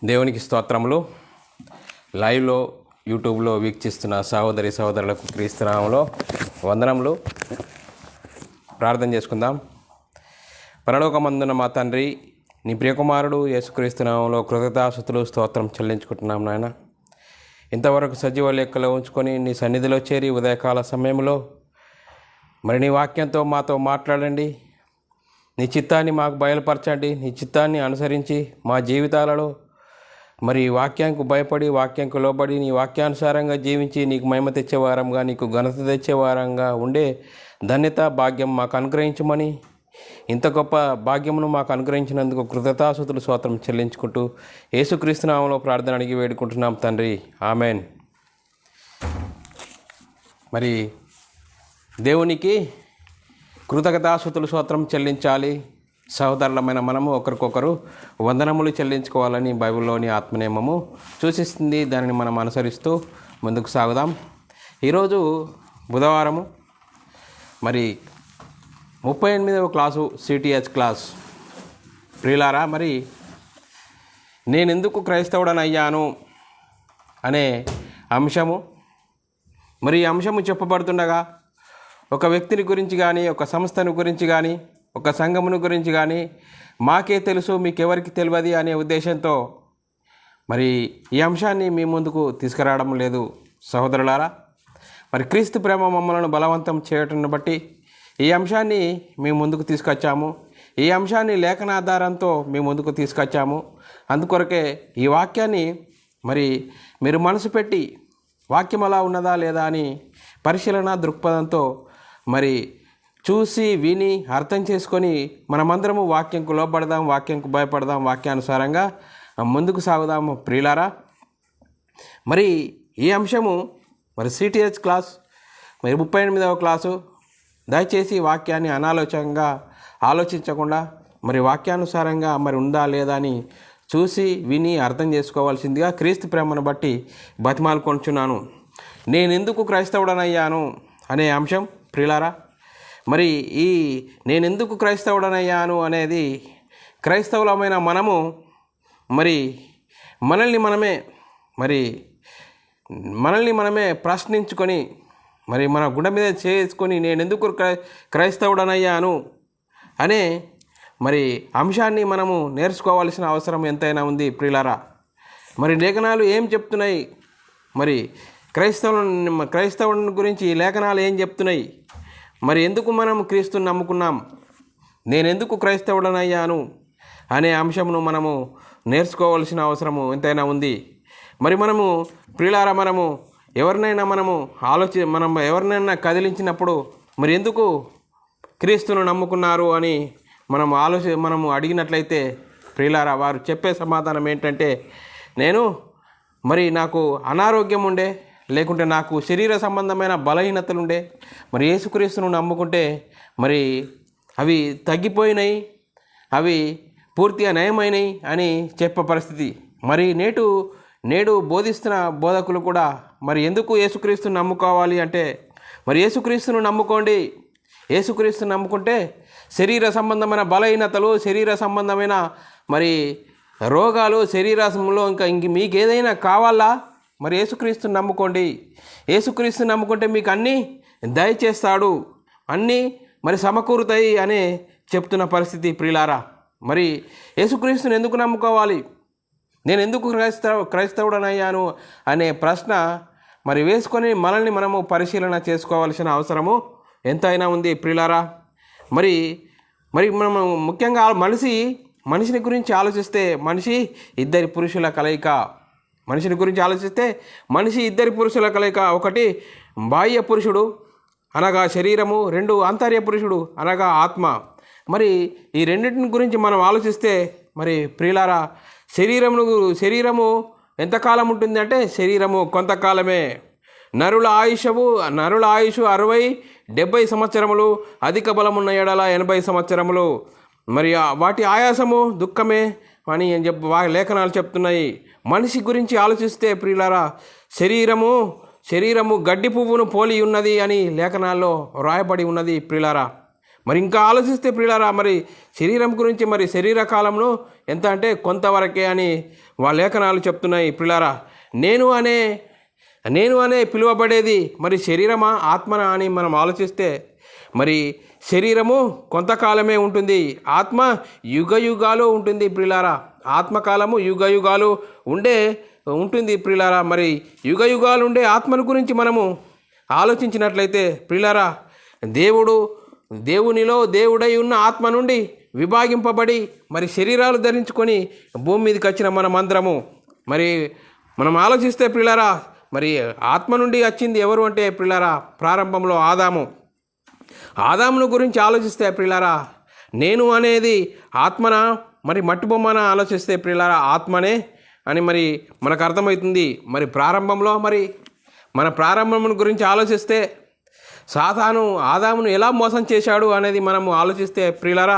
దేవునికి స్తోత్రములు. లైవ్లో యూట్యూబ్లో వీక్షిస్తున్న సహోదరి సహోదరులకు క్రీస్తునామములో వందనములు. ప్రార్థన చేసుకుందాం. పరలోకమందున మా తండ్రి, నీ ప్రియకుమారుడు యేసుక్రీస్తునామములో కృతజ్ఞతాస్తుతులు స్తోత్రం చెల్లించుకుంటున్నాం నాయన. ఇంతవరకు సజీవ లెక్కలో ఉంచుకొని నీ సన్నిధిలో చేరి ఉదయకాల సమయంలో మరి నీ వాక్యంతో మాతో మాట్లాడండి. నీ చిత్తాన్ని మాకు బయలుపరచండి. నీ చిత్తాన్ని అనుసరించి మా జీవితాలలో మరి వాక్యానికి భయపడి, వాక్యానికి లోబడి, నీ వాక్యానుసారంగా జీవించి నీకు మహిమ తెచ్చేవారంగా, నీకు ఘనత తెచ్చేవారంగా ఉండే ధన్యత భాగ్యం మాకు అనుగ్రహించమని, ఇంత గొప్ప భాగ్యమును మాకు అనుగ్రహించినందుకు కృతజ్ఞతాస్తుతులు స్తోత్రం చెల్లించుకుంటూ యేసుక్రీస్తు నామములో ప్రార్థన అడిగి వేడుకుంటున్నాం తండ్రి, ఆమెన్. మరి దేవునికి కృతజ్ఞతాస్తుతులు స్తోత్రం చెల్లించాలి. సహోదరులమైన మనము ఒకరికొకరు వందనములు చెల్లించుకోవాలని బైబిల్లోని ఆత్మనియమము సూచిస్తుంది. దానిని మనం అనుసరిస్తూ ముందుకు సాగుదాం. ఈరోజు బుధవారము, మరి 38వ క్లాసు సిటిహెచ్ క్లాస్. ప్రియులారా, మరి నేనెందుకు క్రైస్తవుడనయ్యాను అనే అంశము, మరి ఈ అంశము చెప్పబడుతుండగా ఒక వ్యక్తిని గురించి కానీ, ఒక సంస్థను గురించి కానీ, ఒక సంఘమును గురించి కానీ మాకే తెలుసు, మీకెవరికి తెలియదు అనే ఉద్దేశంతో మరి ఈ అంశాన్ని మీ ముందుకు తీసుకురావడం లేదు సహోదరులారా. మరి క్రీస్తు ప్రేమ మమ్మలను బలవంతం చేయటాన్ని బట్టి ఈ అంశాన్ని మీ ముందుకు తీసుకొచ్చాము. ఈ అంశాన్ని లేఖనాధారంతో మీ ముందుకు తీసుకొచ్చాము. అందుకొరకే ఈ వాక్యాన్ని మరి మీరు మనసు పెట్టి వాక్యం అలా ఉన్నదా లేదా అని పరిశీలన దృక్పథంతో మరి చూసి విని అర్థం చేసుకొని మనమందరము వాక్యంకు లోబడదాం, వాక్యంకు భయపడదాం, వాక్యానుసారంగా ముందుకు సాగుదాము ప్రియులారా. మరి ఈ అంశము మరి సిటిహెచ్ క్లాస్, మరి 38వ క్లాసు. దయచేసి వాక్యాన్ని అనాలోచనగా ఆలోచించకుండా మరి వాక్యానుసారంగా మరి ఉందా లేదా అని చూసి విని అర్థం చేసుకోవాల్సిందిగా క్రీస్తు ప్రేమను బట్టి బతిమాలుకొంటున్నాను. నేనెందుకు క్రైస్తవుడనయ్యాను అనే అంశం ప్రియులారా. మరి ఈ నేనెందుకు క్రైస్తవుడనయ్యాను అనేది క్రైస్తవులమైన మనము మరి మనల్ని మనమే ప్రశ్నించుకొని మరి మన గుండె మీద చేసుకొని నేనెందుకు క్రైస్తవుడనయ్యాను అనే మరి అంశాన్ని మనము నేర్చుకోవాల్సిన అవసరం ఎంతైనా ఉంది ప్రియులారా. మరి లేఖనాలు ఏం చెప్తున్నాయి, మరి క్రైస్తవుని గురించి లేఖనాలు ఏం చెప్తున్నాయి, మరి ఎందుకు మనం క్రీస్తుని నమ్ముకున్నాం, నేనెందుకు క్రైస్తవుడనయ్యాను అనే అంశమును మనము నేర్చుకోవాల్సిన అవసరము ఎంతైనా ఉంది. మరి మనము ప్రియులారా, మనం ఎవరినైనా కదిలించినప్పుడు మరి ఎందుకు క్రీస్తును నమ్ముకున్నారు అని మనము అడిగినట్లయితే ప్రియులారా, వారు చెప్పే సమాధానం ఏంటంటే, నాకు అనారోగ్యం ఉండే, లేకుంటే నాకు శరీర సంబంధమైన బలహీనతలు ఉండే, మరి యేసుక్రీస్తును నమ్ముకుంటే మరి అవి తగ్గిపోయినాయి, అవి పూర్తిగా నయమైనవి అని చెప్పే పరిస్థితి. మరి నేడు బోధిస్తున్న బోధకులు కూడా మరి ఎందుకు యేసుక్రీస్తును నమ్ముకోవాలి అంటే, మరి యేసుక్రీస్తును నమ్ముకోండి, యేసుక్రీస్తును నమ్ముకుంటే శరీర సంబంధమైన బలహీనతలు, శరీర సంబంధమైన మరి రోగాలు, శరీరంలో ఇంక మీకు ఏదైనా కావాలా, మరి యేసుక్రీస్తుని నమ్ముకోండి, యేసుక్రీస్తుని నమ్ముకుంటే మీకు అన్నీ దయచేస్తాడు, అన్నీ మరి సమకూరుతాయి అనే చెప్తున్న పరిస్థితి ప్రియులారా. మరి యేసుక్రీస్తుని ఎందుకు నమ్ముకోవాలి, నేను ఎందుకు క్రైస్తవుడనయ్యాను అనే ప్రశ్న మరి వేసుకొని మనల్ని మనము పరిశీలన చేసుకోవాల్సిన అవసరము ఎంతైనా ఉంది ప్రియులారా. మరి మనం ముఖ్యంగా మనిషిని గురించి ఆలోచిస్తే మనిషి ఇద్దరి పురుషుల కలయిక. మనిషిని గురించి ఆలోచిస్తే మనిషి ఇద్దరి పురుషుల కలయిక. ఒకటి బాహ్య పురుషుడు అనగా శరీరము, 2 ఆంతర్య పురుషుడు అనగా ఆత్మ. మరి ఈ రెండింటిని గురించి మనం ఆలోచిస్తే మరి ప్రియులారా, శరీరము ఎంతకాలం ఉంటుంది అంటే, శరీరము కొంతకాలమే. నరుల ఆయుష్ 60-70 సంవత్సరములు, అధిక బలమున్న ఎడల 80 సంవత్సరములు. మరి వాటి ఆయాసము దుఃఖమే అని లేఖనాలు చెప్తున్నాయి. మనిషి గురించి ఆలోచిస్తే ప్రియులారా, శరీరము గడ్డి పువ్వును పోలి ఉన్నది అని లేఖనాల్లో రాయబడి ఉన్నది ప్రియులారా. మరి ఇంకా ఆలోచిస్తే ప్రియులారా, మరి శరీరం గురించి, మరి శరీర కాలంలో ఎంత అంటే కొంతవరకే అని లేఖనాలు చెప్తున్నాయి ప్రియులారా. నేను అనే పిలువబడేది మరి శరీరమా ఆత్మనా అని మనం ఆలోచిస్తే, మరి శరీరము కొంతకాలమే ఉంటుంది, ఆత్మ యుగయుగాలు ఉంటుంది ప్రియులారా. ఆత్మకాలము యుగయుగాలు ఉంటుంది ప్రియులారా. మరి యుగయుగాలు ఉండే ఆత్మల గురించి మనము ఆలోచించినట్లయితే ప్రియులారా, దేవునిలో దేవుడై ఉన్న ఆత్మ నుండి విభాగింపబడి మరి శరీరాలు ధరించుకొని భూమి మీదకి వచ్చిన మనమందరము మరి మనం ఆలోచిస్తే ప్రియులారా, మరి ఆత్మ నుండి వచ్చింది ఎవరు అంటే ప్రియులారా, ప్రారంభంలో ఆదామును గురించి ఆలోచిస్తే ప్రియులారా, నేను అనేది ఆత్మనా మరి మట్టి బొమ్మన ఆలోచిస్తే ప్రియులారా, ఆత్మనే అని మరి మనకు అర్థమవుతుంది. మరి ప్రారంభంలో మరి మన ప్రారంభం గురించి ఆలోచిస్తే సాతాను ఆదామును ఎలా మోసం చేశాడు అనేది మనము ఆలోచిస్తే ప్రియులారా,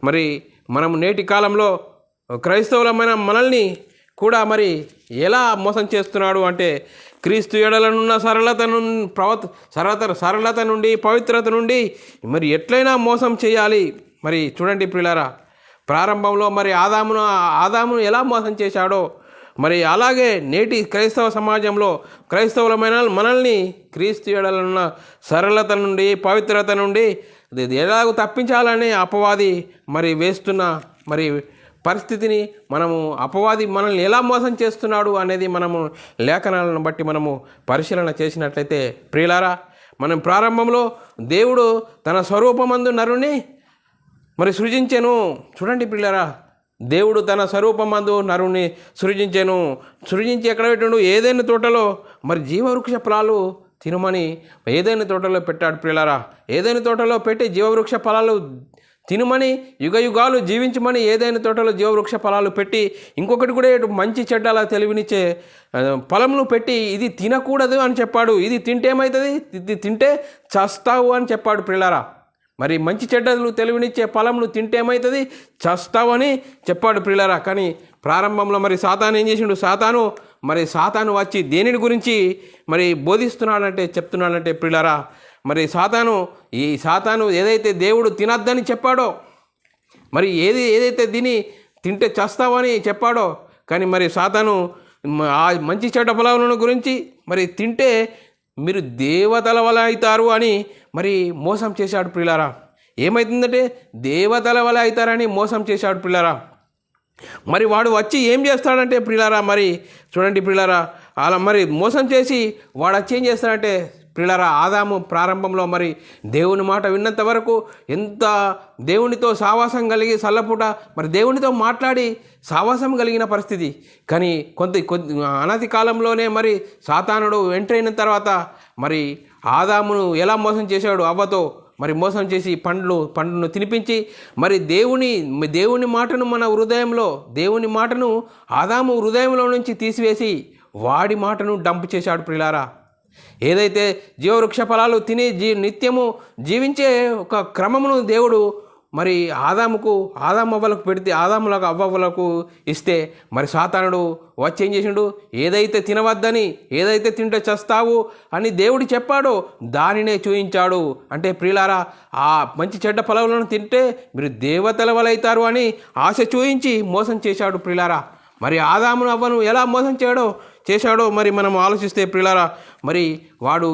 మరి మనము నేటి కాలంలో క్రైస్తవులమైన మనల్ని కూడా మరి ఎలా మోసం చేస్తున్నాడు అంటే, క్రీస్తు ఎడలనున్న సరళత నుండి పవిత్రత నుండి మరి ఎట్లయినా మోసం చేయాలి. మరి చూడండి ప్రియులారా, ప్రారంభంలో మరి ఆదామును ఎలా మోసం చేశాడో మరి అలాగే నేటి క్రైస్తవ సమాజంలో క్రైస్తవులమైన మనల్ని క్రీస్తు ఎడలనున్న సరళత నుండి పవిత్రత నుండి ఎలాగో తప్పించాలని అపవాది మరి వేస్తున్న మరి పరిస్థితిని మనము, అపవాది మనల్ని ఎలా మోసం చేస్తున్నాడు అనేది మనము లేఖనాలను బట్టి మనము పరిశీలన చేసినట్లయితే ప్రియులారా, మనం ప్రారంభంలో దేవుడు తన స్వరూపమందు నరుని మరి సృజించెను. చూడండి ప్రియులారా, దేవుడు తన స్వరూపమందు నరుని సృజించి ఎక్కడ పెట్టాడు? ఏదైనా తోటలో మరి జీవవృక్ష ఫలాలు తినమని ఏదైనా తోటలో పెట్టాడు ప్రియులారా. ఏదైనా తోటలో పెట్టి జీవవృక్ష ఫలాలు తినమని, యుగయుగాలు జీవించమని ఏదైనా తోటలో జీవవృక్ష ఫలాలు పెట్టి, ఇంకొకటి కూడా మంచి చెడ్డల తెలివినిచ్చే ఫలములు పెట్టి ఇది తినకూడదు అని చెప్పాడు. ఇది తింటే ఏమవుతుంది? ఇది తింటే చస్తావు అని చెప్పాడు ప్రియులారా. మరి మంచి చెడ్డలు తెలివినిచ్చే ఫలములు తింటే ఏమవుతుంది? చస్తావు అని చెప్పాడు ప్రియులారా. కానీ ప్రారంభంలో మరి సాతాను ఏం చేసిండు? సాతాను వచ్చి దేనిని గురించి మరి చెప్తున్నాడంటే ప్రియులారా, మరి సాతాను ఏదైతే దేవుడు తినద్దని చెప్పాడో, మరి ఏదైతే తింటే చస్తావని చెప్పాడో, కానీ మరి సాతాను ఆ మంచి చెడ్డ ఫలాలను గురించి మరి తింటే మీరు దేవతల వల అవుతారు అని మరి మోసం చేశాడు ప్రియులారా. ఏమవుతుందంటే దేవతల వల అవుతారని మోసం చేశాడు ప్రియులారా. మరి వాడు వచ్చి ఏం చేస్తాడంటే ప్రియులారా, మరి చూడండి ప్రియులారా, అలా మరి మోసం చేసి వాడు వచ్చి ఏం చేస్తాడంటే ప్రియులారా, ఆదాము ప్రారంభంలో మరి దేవుని మాట విన్నంత వరకు ఎంత దేవునితో సావాసం కలిగి సల్లపూట మరి దేవునితో మాట్లాడి సావాసం కలిగిన పరిస్థితి. కానీ అనతి కాలంలోనే మరి సాతానుడు ఎంటర్ అయిన తర్వాత మరి ఆదామును ఎలా మోసం చేశాడు? అవ్వతో మరి మోసం చేసి పండును తినిపించి మరి దేవుని మాటను మన హృదయంలో, దేవుని మాటను ఆదాము హృదయంలో నుంచి తీసివేసి వాడి మాటను డంప్ చేశాడు ప్రియులారా. ఏదైతే జీవవృక్ష ఫలాలు తిని నిత్యము జీవించే ఒక క్రమమును దేవుడు మరి ఆదామవ్వలకు పెడితే, అవ్వలకు ఇస్తే మరి సాతానుడు వచ్చి ఏం చేసిండు? ఏదైతే తినవద్దని, ఏదైతే తింటే చస్తావు అని దేవుడు చెప్పాడో దానినే చూయించాడు. అంటే ప్రియులారా, ఆ మంచి చెడ్డ ఫలాలను తింటే మీరు దేవతల వలె అవుతారు అని ఆశ చూయించి మోసం చేశాడు ప్రియులారా. మరి ఆదామును అవ్వను ఎలా మోసం చేశాడో మరి మనం ఆలోచిస్తే ప్రియులారా, మరి వాడు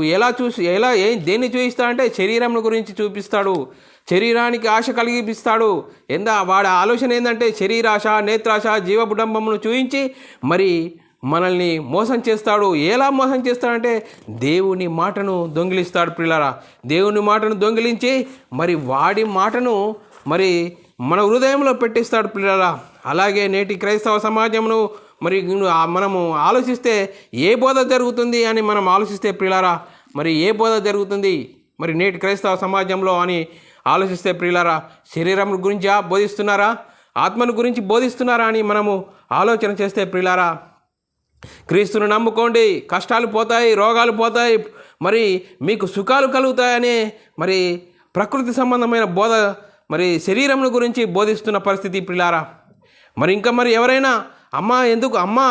దేన్ని చూపిస్తాడంటే శరీరం గురించి చూపిస్తాడు, శరీరానికి ఆశ కలిగిపిస్తాడు. వాడి ఆలోచన ఏంటంటే శరీరాశ, నేత్రాశ, జీవబుడంబమును చూయించి మరి మనల్ని మోసం చేస్తాడు. ఎలా మోసం చేస్తాడంటే దేవుని మాటను దొంగిలిస్తాడు ప్రియులారా. దేవుని మాటను దొంగిలించి మరి వాడి మాటను మరి మన హృదయంలో పెట్టిస్తాడు ప్రియులారా. అలాగే నేటి క్రైస్తవ సమాజమును మరి మనము ఆలోచిస్తే ఏ బోధ జరుగుతుంది అని మనం ఆలోచిస్తే ప్రియులారా, మరి ఏ బోధ జరుగుతుంది మరి నేటి క్రైస్తవ సమాజంలో అని ఆలోచిస్తే ప్రియులారా, శరీరం గురించి బోధిస్తున్నారా, ఆత్మను గురించి బోధిస్తున్నారా అని మనము ఆలోచన చేస్తే ప్రియులారా, క్రీస్తును నమ్ముకోండి, కష్టాలు పోతాయి, రోగాలు పోతాయి, మరి మీకు సుఖాలు కలుగుతాయనే మరి ప్రకృతి సంబంధమైన బోధ మరి శరీరం గురించి బోధిస్తున్న పరిస్థితి ప్రియులారా. మరి ఇంకా మరి ఎవరైనా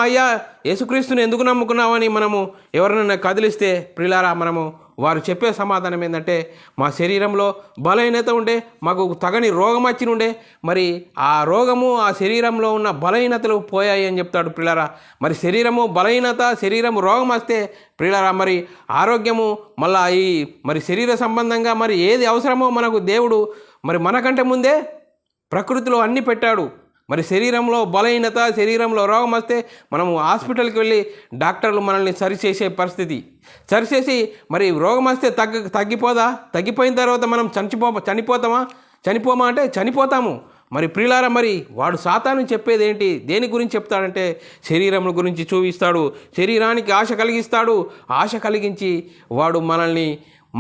అయ్యా యేసుక్రీస్తుని ఎందుకు నమ్ముకున్నావని మనము ఎవరైనా కదిలిస్తే ప్రియులారా, మనము వారు చెప్పే సమాధానం ఏంటంటే మా శరీరంలో బలహీనత ఉండే, మాకు తగని రోగం వచ్చి ఉండే, మరి ఆ రోగము ఆ శరీరంలో ఉన్న బలహీనతలు పోయాయి అని చెప్తాడు ప్రియులారా. మరి శరీరము బలహీనత, శరీరము రోగం వస్తే ప్రియులారా మరి ఆరోగ్యము మళ్ళా ఈ మరి శరీర సంబంధంగా మరి ఏది అవసరమో మనకు దేవుడు మరి మనకంటే ముందే ప్రకృతిలో అన్నీ పెట్టాడు. మరి శరీరంలో బలహీనత, శరీరంలో రోగం వస్తే మనము హాస్పిటల్కి వెళ్ళి డాక్టర్లు మనల్ని సరిచేసే పరిస్థితి, సరిచేసి మరి రోగం వస్తే తగ్గిపోదా, తగ్గిపోయిన తర్వాత మనం చనిపోమా అంటే చనిపోతాము. మరి ప్రియులారా మరి వాడు సాతాను చెప్పేది ఏంటి, దేని గురించి చెప్తాడంటే శరీరం గురించి చూపిస్తాడు, శరీరానికి ఆశ కలిగిస్తాడు. ఆశ కలిగించి వాడు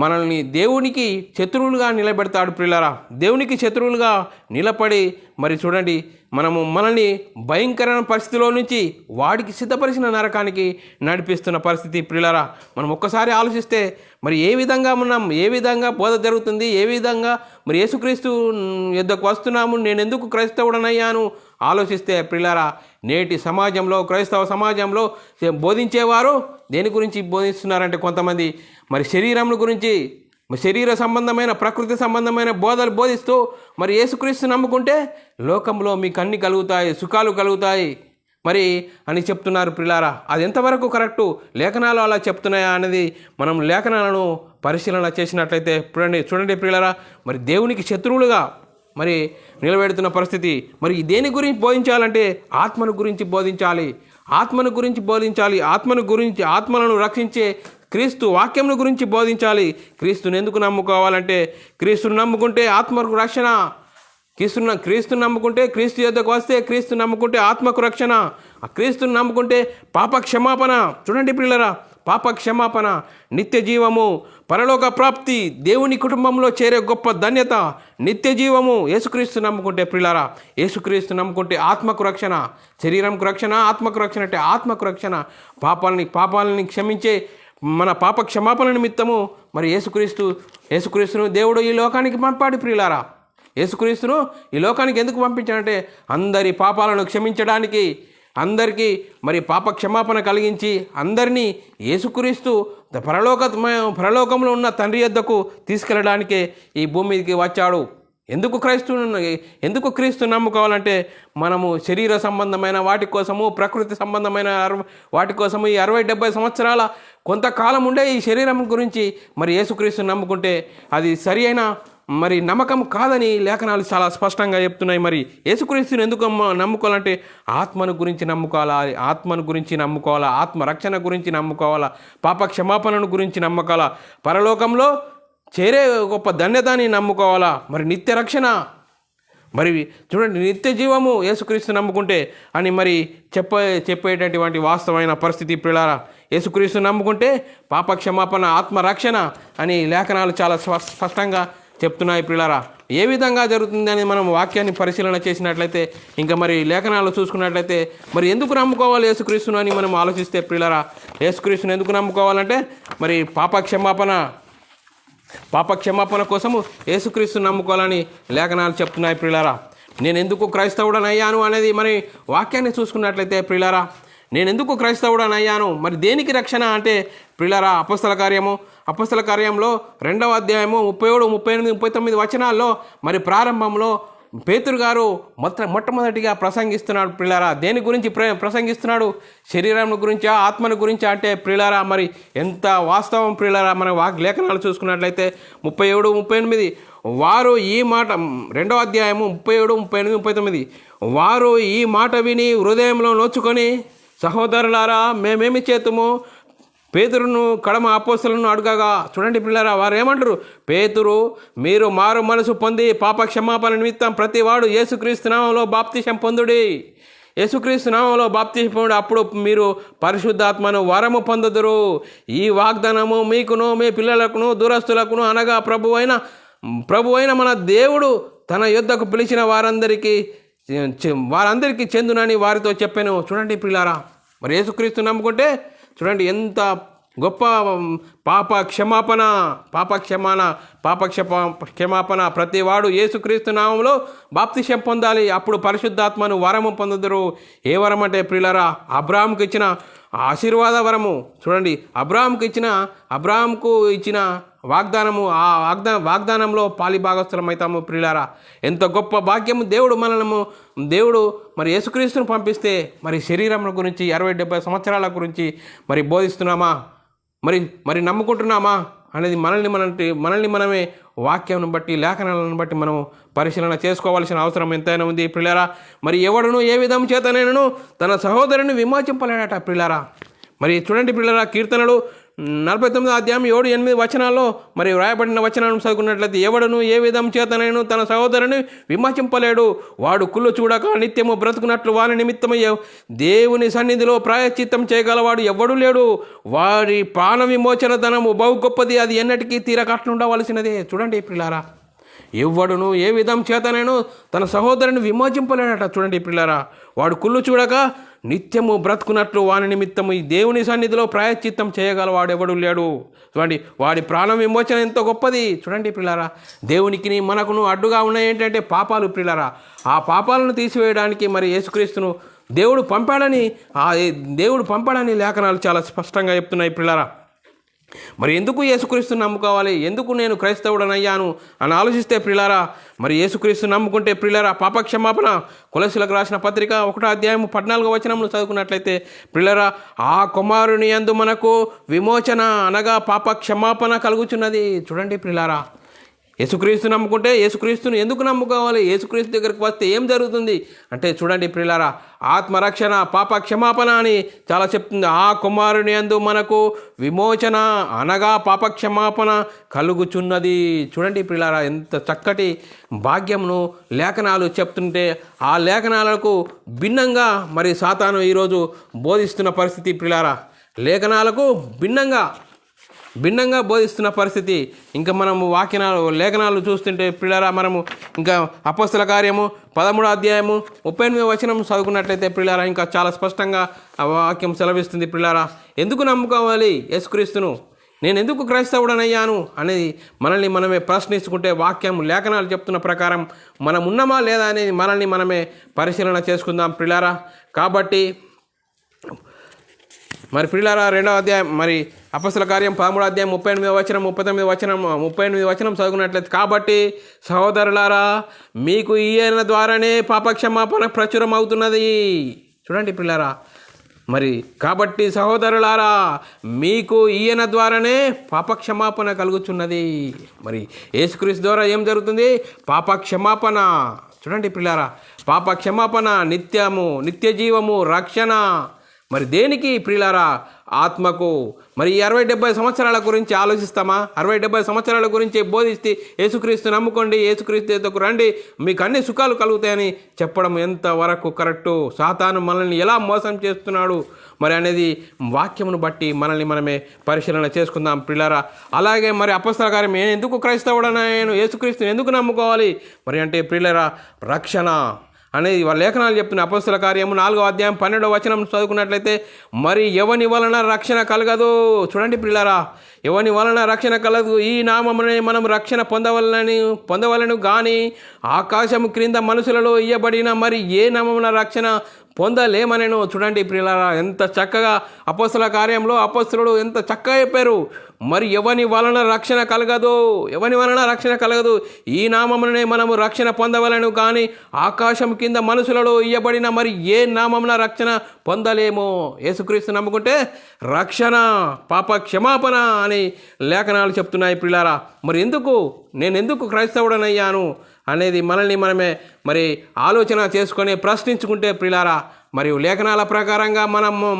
మనల్ని దేవునికి శత్రువులుగా నిలబెడతాడు ప్రియులారా. దేవునికి శత్రువులుగా నిలబడి మరి చూడండి మనల్ని భయంకరమైన పరిస్థితిలో నుంచి వాడికి సిద్ధపరిచిన నరకానికి నడిపిస్తున్న పరిస్థితి ప్రియులారా. మనం ఒక్కసారి ఆలోచిస్తే మరి ఏ విధంగా బోధ జరుగుతుంది, ఏ విధంగా మరి యేసుక్రీస్తు యొద్దకు వస్తున్నాము, నేను ఎందుకు క్రైస్తవుడనయ్యాను ఆలోచిస్తే ప్రియులారా, నేటి సమాజంలో క్రైస్తవ సమాజంలో బోధించేవారు దేని గురించి బోధిస్తున్నారంటే కొంతమంది మరి శరీరం గురించి, శరీర సంబంధమైన ప్రకృతి సంబంధమైన బోధలు బోధిస్తూ మరి యేసుక్రీస్తు నమ్ముకుంటే లోకంలో మీకు అన్ని కలుగుతాయి, సుఖాలు కలుగుతాయి మరి అని చెప్తున్నారు ప్రియులారా. అది ఎంతవరకు కరెక్టు, లేఖనాలు అలా చెప్తున్నాయా అనేది మనం లేఖనాలను పరిశీలన చేసినట్లయితే చూడండి ప్రియులారా, మరి దేవునికి శత్రువులుగా మరి నిలబెడుతున్న పరిస్థితి. మరి దేని గురించి బోధించాలంటే ఆత్మను గురించి బోధించాలి, ఆత్మలను రక్షించే క్రీస్తు వాక్యంను గురించి బోధించాలి. క్రీస్తుని ఎందుకు నమ్ముకోవాలంటే క్రీస్తుని నమ్ముకుంటే ఆత్మకు రక్షణ, క్రీస్తుని నమ్ముకుంటే క్రీస్తు యొద్దకు వస్తే క్రీస్తుని నమ్ముకుంటే ఆత్మకు రక్షణ, క్రీస్తుని నమ్ముకుంటే పాప క్షమాపణ. చూడండి పిల్లరా, పాప క్షమాపణ, నిత్య జీవము, పరలోక ప్రాప్తి, దేవుని కుటుంబంలో చేరే గొప్ప ధన్యత, నిత్య జీవము. యేసుక్రీస్తు నమ్ముకుంటే ప్రియులారా, యేసుక్రీస్తు నమ్ముకుంటే ఆత్మకు రక్షణ, శరీరంకు రక్షణ, ఆత్మకు రక్షణ. అంటే ఆత్మకు రక్షణ, పాపాలని క్షమించే మన పాప క్షమాపణ నిమిత్తము మరి యేసుక్రీస్తును దేవుడు ఈ లోకానికి పంపాడు ప్రియులారా. యేసుక్రీస్తును ఈ లోకానికి ఎందుకు పంపించాడంటే అందరి పాపాలను క్షమించడానికి, అందరికీ మరి పాప క్షమాపణ కలిగించి అందరినీ యేసుక్రీస్తు పరలోకంలో ఉన్న తండ్రి యొద్దకు తీసుకెళ్ళడానికే ఈ భూమి మీదకి వచ్చాడు. ఎందుకు క్రీస్తు నమ్ముకోవాలంటే మనము శరీర సంబంధమైన వాటి కోసము, ప్రకృతి సంబంధమైన వాటి కోసము ఈ 60-70 సంవత్సరాల కొంతకాలం ఉండే ఈ శరీరం గురించి మరి యేసుక్రీస్తుని నమ్ముకుంటే అది సరి అయిన మరి నమ్మకం కాదని లేఖనాలు చాలా స్పష్టంగా చెప్తున్నాయి. మరి యేసుక్రీస్తుని ఎందుకు నమ్ముకోవాలంటే ఆత్మను గురించి నమ్ముకోవాలా, ఆత్మ రక్షణ గురించి నమ్ముకోవాలా, పాప క్షమాపణను గురించి నమ్మకాలా, పరలోకంలో చేరే గొప్ప ధన్యతని నమ్ముకోవాలా, మరి నిత్య రక్షణ, మరి చూడండి నిత్య జీవము యేసుక్రీస్తు నమ్ముకుంటే అని మరి చెప్పేటటువంటి వాస్తవమైన పరిస్థితి ప్రియులారా. యేసుక్రీస్తు నమ్ముకుంటే పాప క్షమాపణ, ఆత్మ రక్షణ అని లేఖనాలు చాలా స్పష్టంగా చెప్తున్నాయి ప్రియులారా. ఏ విధంగా జరుగుతుందని మనం వాక్యాన్ని పరిశీలన చేసినట్లయితే, ఇంకా మరి లేఖనాలు చూసుకున్నట్లయితే మరి ఎందుకు నమ్ముకోవాలి యేసుక్రీస్తును అని మనం ఆలోచిస్తే ప్రియులారా, యేసుక్రీస్తును ఎందుకు నమ్ముకోవాలంటే మరి పాప క్షమాపణ కోసము యేసుక్రీస్తును నమ్ముకోవాలని లేఖనాలు చెప్తున్నాయి ప్రియులారా. నేను ఎందుకు క్రైస్తవుడనయ్యాను అనేది మరి వాక్యాన్ని చూసుకున్నట్లయితే ప్రియులారా, నేను ఎందుకు క్రైస్తవుడనయ్యాను, మరి దేనికి రక్షణ అంటే ప్రియులారా, అపొస్తల కార్యంలో 2వ అధ్యాయము 37, 38, 39 వచనాల్లో మరి ప్రారంభంలో పేతురు గారు మొట్టమొదటిగా ప్రసంగిస్తున్నాడు ప్రియులారా. దేని గురించి ప్రసంగిస్తున్నాడు? శరీరం గురించా, ఆత్మను గురించా అంటే ప్రియులారా మరి ఎంత వాస్తవం ప్రియులారా. మన లేఖనాలు చూసుకున్నట్లయితే 37, 38 వారు ఈ మాట, 2వ అధ్యాయము 37, 38, 39 వారు ఈ మాట విని హృదయంలో నోచుకొని సహోదరులారా మేమేమి చేతుము పేతురును కడమ అపోస్తలులను అడగగా, చూడండి పిల్లరా, వారు ఏమంటారు? పేతురు, మీరు మారు మనసు పొంది పాప క్షమాపణ నిమిత్తం ప్రతివాడు యేసుక్రీస్తు నామంలో బాప్తిసం పొందుడి. యేసుక్రీస్తు నామంలో బాప్తిసం పొందుడి, అప్పుడు మీరు పరిశుద్ధాత్మను వరము పొందుదురు. ఈ వాగ్దానము మీకును మీ పిల్లలకును దూరస్తులకును అనగా ప్రభువైన మన దేవుడు తన యొద్దకు పిలిచిన వారందరికీ చెందునని వారితో చెప్పాను. చూడండి పిల్లారా, మరి యేసుక్రీస్తు నమ్ముకుంటే చూడండి ఎంత గొప్ప పాప క్షమాపణ ప్రతివాడు యేసుక్రీస్తు నామంలో బాప్తిసం పొందాలి, అప్పుడు పరిశుద్ధాత్మను వరము పొందుదురు. ఏ వరం అంటే ప్రియులారా, అబ్రాహాముకి ఇచ్చిన ఆశీర్వాద వరము. చూడండి, అబ్రాహాంకు ఇచ్చిన వాగ్దానము, ఆ వాగ్దానంలో పాలిభాగస్థులం అవుతాము ప్రియులారా. ఎంత గొప్ప భాగ్యము దేవుడు మరి యేసుక్రీస్తును పంపిస్తే మరి శరీరం గురించి 60-70 సంవత్సరాల గురించి మరి బోధిస్తున్నామా, మరి నమ్ముకుంటున్నామా అనేది మనల్ని మనమే వాక్యం బట్టి, లేఖనాలను బట్టి మనం పరిశీలన చేసుకోవాల్సిన అవసరం ఎంతైనా ఉంది ప్రియులారా. మరి ఎవడును ఏ విధం చేతనైనను తన సహోదరుని విమోచింపలేడట ప్రియులారా. మరి చూడండి ప్రియులారా, కీర్తనలు 49 అధ్యాయం 7-8 వచనాల్లో మరి వ్రాయబడిన వచనాలను చదువుకున్నట్లయితే, ఎవడును ఏ విధం చేతనైనను తన సహోదరుని విమోచింపలేడు, వాడు కుళ్ళు చూడక నిత్యము బ్రతుకున్నట్లు వాని నిమిత్తమయ్యే దేవుని సన్నిధిలో ప్రాయశ్చిత్తం చేయగలవాడు ఎవడూ లేడు. వారి ప్రాణ విమోచన ధనము బహు గొప్పది, అది ఎన్నటికీ తీరకట్లుండవలసినదే. చూడండి ప్రియులారా, ఎవడును ఏ విధం చేతనైనా తన సహోదరుని విమోచింపలేడట. చూడండి ప్రియులారా, వాడు కుళ్ళు చూడక నిత్యము బ్రతుకున్నట్లు వాని నిమిత్తము ఈ దేవుని సన్నిధిలో ప్రాయశ్చిత్తం చేయగలవాడు ఎవడు లేడు. చూడండి, వాడి ప్రాణ విమోచన ఎంతో గొప్పది. చూడండి ప్రియులారా, దేవునికి మనకును అడ్డుగా ఉన్నాయి ఏంటంటే పాపాలు ప్రియులారా. ఆ పాపాలను తీసివేయడానికి మరి యేసుక్రీస్తును దేవుడు పంపాడని లేఖనాలు చాలా స్పష్టంగా చెప్తున్నాయి ప్రియులారా. మరి ఎందుకు యేసుక్రీస్తుని నమ్ముకోవాలి, ఎందుకు నేను క్రైస్తవుడనయ్యాను అని ఆలోచిస్తే ప్రియులారా, మరి యేసుక్రీస్తుని నమ్ముకుంటే ప్రియులారా పాపక్షమాపణ. కొలస్సీలకు రాసిన పత్రిక 1వ అధ్యాయం 14వ వచనంలో చదువుకున్నట్లయితే ప్రియులారా, ఆ కుమారుని యందు మనకు విమోచన అనగా పాపక్షమాపణ కలుగుచున్నది. చూడండి ప్రియులారా, యేసుక్రీస్తు నమ్ముకుంటే యేసుక్రీస్తుని ఎందుకు నమ్ముకోవాలి, యేసుక్రీస్తు దగ్గరికి వస్తే ఏం జరుగుతుంది అంటే చూడండి ప్రియులారా, ఆత్మరక్షణ, పాప క్షమాపణ అని చాలా చెప్తుంది. ఆ కుమారుని యందు మనకు విమోచన అనగా పాప క్షమాపణ కలుగుచున్నది. చూడండి ప్రియులారా, ఎంత చక్కటి భాగ్యమును లేఖనాలు చెప్తుంటే ఆ లేఖనాలకు భిన్నంగా మరి సాతాను ఈరోజు బోధిస్తున్న పరిస్థితి ప్రియులారా. లేఖనాలకు భిన్నంగా బోధిస్తున్న పరిస్థితి. ఇంకా మనము లేఖనాలు చూస్తుంటే ప్రియులారా, మనము ఇంకా అపొస్తల కార్యము 13వ అధ్యాయము 38వ వచనం చదువుకున్నట్లయితే ప్రియులారా, ఇంకా చాలా స్పష్టంగా ఆ వాక్యం సెలవిస్తుంది ప్రియులారా. ఎందుకు నమ్ముకోవాలి యేసుక్రీస్తును, నేను ఎందుకు క్రైస్తవుడనయ్యాను అనేది మనమే ప్రశ్నించుకుంటే వాక్యం లేఖనాలు చెప్తున్న ప్రకారం మనం ఉన్నామా లేదా అనేది మనమే పరిశీలన చేసుకుందాం ప్రియులారా. కాబట్టి మరి ప్రియులారా, 2వ అధ్యాయం మరి అపొస్తల కార్యం 13వ అధ్యాయం 38వ వచనం 38వ వచనం చదువుకున్నట్లయితే, కాబట్టి సహోదరులారా మీకు ఈయన ద్వారానే పాపక్షమాపణ ప్రచురం అవుతున్నది. చూడండి ప్రియులారా, మరి కాబట్టి సహోదరులారా మీకు ఈయన ద్వారానే పాపక్షమాపణ కలుగుతున్నది. మరి యేసుక్రీస్తు ద్వారా ఏం జరుగుతుంది? పాపక్షమాపణ. చూడండి ప్రియులారా, పాపక్షమాపణ, నిత్య జీవము, రక్షణ. మరి దేనికి ప్రియులారా? ఆత్మకు. మరి 60-70 సంవత్సరాల గురించి ఆలోచిస్తామా? 60-70 సంవత్సరాల గురించి బోధిస్తే యేసుక్రీస్తు నమ్ముకోండి, యేసుక్రీస్తు ఎద్దకు రండి, మీకు అన్ని సుఖాలు కలుగుతాయని చెప్పడం ఎంతవరకు కరెక్టు? సాతాను మనల్ని ఎలా మోసం చేస్తున్నాడు మరి అనేది వాక్యమును బట్టి మనమే పరిశీలన చేసుకుందాం ప్రియులారా. అలాగే మరి అపొస్తల కార్యం ఎందుకు క్రైస్తవుడనయ్యాను, యేసుక్రీస్తుని ఎందుకు నమ్ముకోవాలి మరి అంటే ప్రియులారా, రక్షణ అనేది వాళ్ళ లేఖనాలు చెప్తున్న అపొస్తల కార్యము 4వ అధ్యాయం 12వ వచనం చదువుకున్నట్లయితే, మరి ఎవని వలన రక్షణ కలగదు. చూడండి ప్రియులారా, ఎవని వలన రక్షణ కలగదు, ఈ నామమునే మనం రక్షణ పొందవలను కానీ ఆకాశము క్రింద మనుషులలో ఇయ్యబడిన మరి ఏ నామమున రక్షణ పొందలేమనేను. చూడండి ప్రియులారా, ఎంత చక్కగా అపొస్తల కార్యంలో అపొస్తలుడు ఎంత చక్కగా చెప్పారు. మరి ఎవని వలన రక్షణ కలగదు, ఈ నామమునే మనము రక్షణ పొందవలను కానీ ఆకాశం కింద మనుషులలో ఇయ్యబడిన మరి ఏ నామమున రక్షణ పొందలేమో. యేసుక్రీస్తు నమ్ముకుంటే రక్షణ, పాప క్షమాపణ అని లేఖనాలు చెప్తున్నాయి ప్రియులారా. మరి నేను ఎందుకు క్రైస్తవుడనయ్యాను అనేది మనమే మరి ఆలోచన చేసుకొని ప్రశ్నించుకుంటే ప్రియులారా, మరి లేఖనాల ప్రకారంగా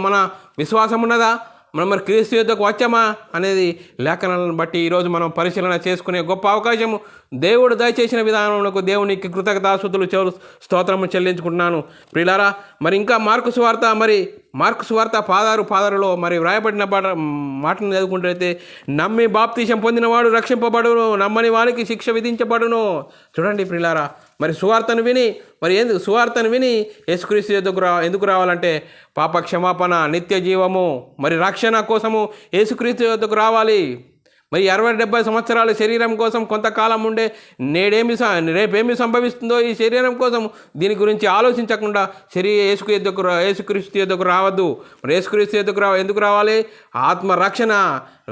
మన విశ్వాసం ఉన్నదా, మనం మరి క్రీస్తు యుద్ధకు వచ్చామా అనేది లేఖనాలను బట్టి ఈరోజు మనం పరిశీలన చేసుకునే గొప్ప అవకాశము దేవుడు దయచేసిన విధానంలో దేవునికి కృతజ్ఞతాస్తుతులు స్తోత్రము చెల్లించుకుంటున్నాను ప్రియులారా. మరి ఇంకా మార్కు సువార్త 16:16లో మరి వ్రాయబడిన మాటను చదువుకుంటే, నమ్మి బాప్తీసం పొందినవాడు రక్షింపబడును, నమ్మని వానికి శిక్ష విధించబడును. చూడండి ప్రియులారా, మరి సువార్తను విని యేసుక్రీస్తు ఎందుకు రావాలంటే పాప క్షమాపణ, నిత్య జీవము, మరి రక్షణ కోసము యేసుక్రీస్తు యొద్దకు రావాలి. మరి 60-70 సంవత్సరాలు శరీరం కోసం కొంతకాలం ఉండే రేపేమి సంభవిస్తుందో ఈ శరీరం కోసం దీని గురించి ఆలోచించకుండా యేసుక్రీస్తు యొద్దకు రావద్దు. మరి యేసుక్రీస్తు యొద్దకు ఎందుకు రావాలి?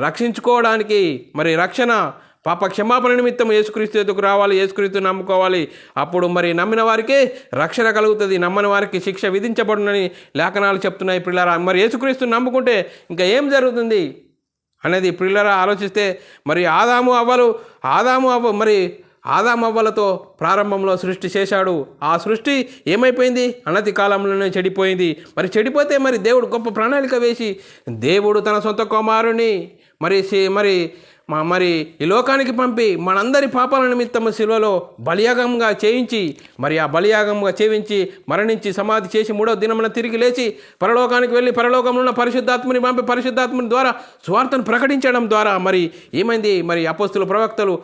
రక్షించుకోవడానికి, మరి రక్షణ పాప క్షమాపణ నిమిత్తం యేసుక్రీస్తు యొద్దకు రావాలి, యేసుక్రీస్తు నమ్ముకోవాలి. అప్పుడు మరి నమ్మిన వారికి రక్షణ కలుగుతుంది, నమ్మని వారికి శిక్ష విధించబడునని లేఖనాలు చెప్తున్నాయి పిల్లరా. మరి యేసుక్రీస్తు నమ్ముకుంటే ఇంకా ఏం జరుగుతుంది అనేది పిల్లరా ఆలోచిస్తే, మరి ఆదాము అవ్వలతో ప్రారంభంలో సృష్టి చేశాడు. ఆ సృష్టి ఏమైపోయింది? అనతి కాలంలోనే చెడిపోయింది. మరి చెడిపోతే మరి దేవుడు గొప్ప ప్రణాళిక వేసి దేవుడు తన సొంత కుమారుని మరి ఈ లోకానికి పంపి మనందరి పాపాల నిమిత్తము శిలువలో బలియాగంగా చేయించి, మరి ఆ బలియాగంగా చేయించి మరణించి సమాధి చేసి 3వ దినమున తిరిగి లేచి పరలోకానికి వెళ్ళి పరలోకంలో ఉన్న పరిశుద్ధాత్మని పంపి పరిశుద్ధాత్మని ద్వారా సువార్తను ప్రకటించడం ద్వారా మరి ఏమైంది? మరి అపోస్తులు ప్రవక్తలు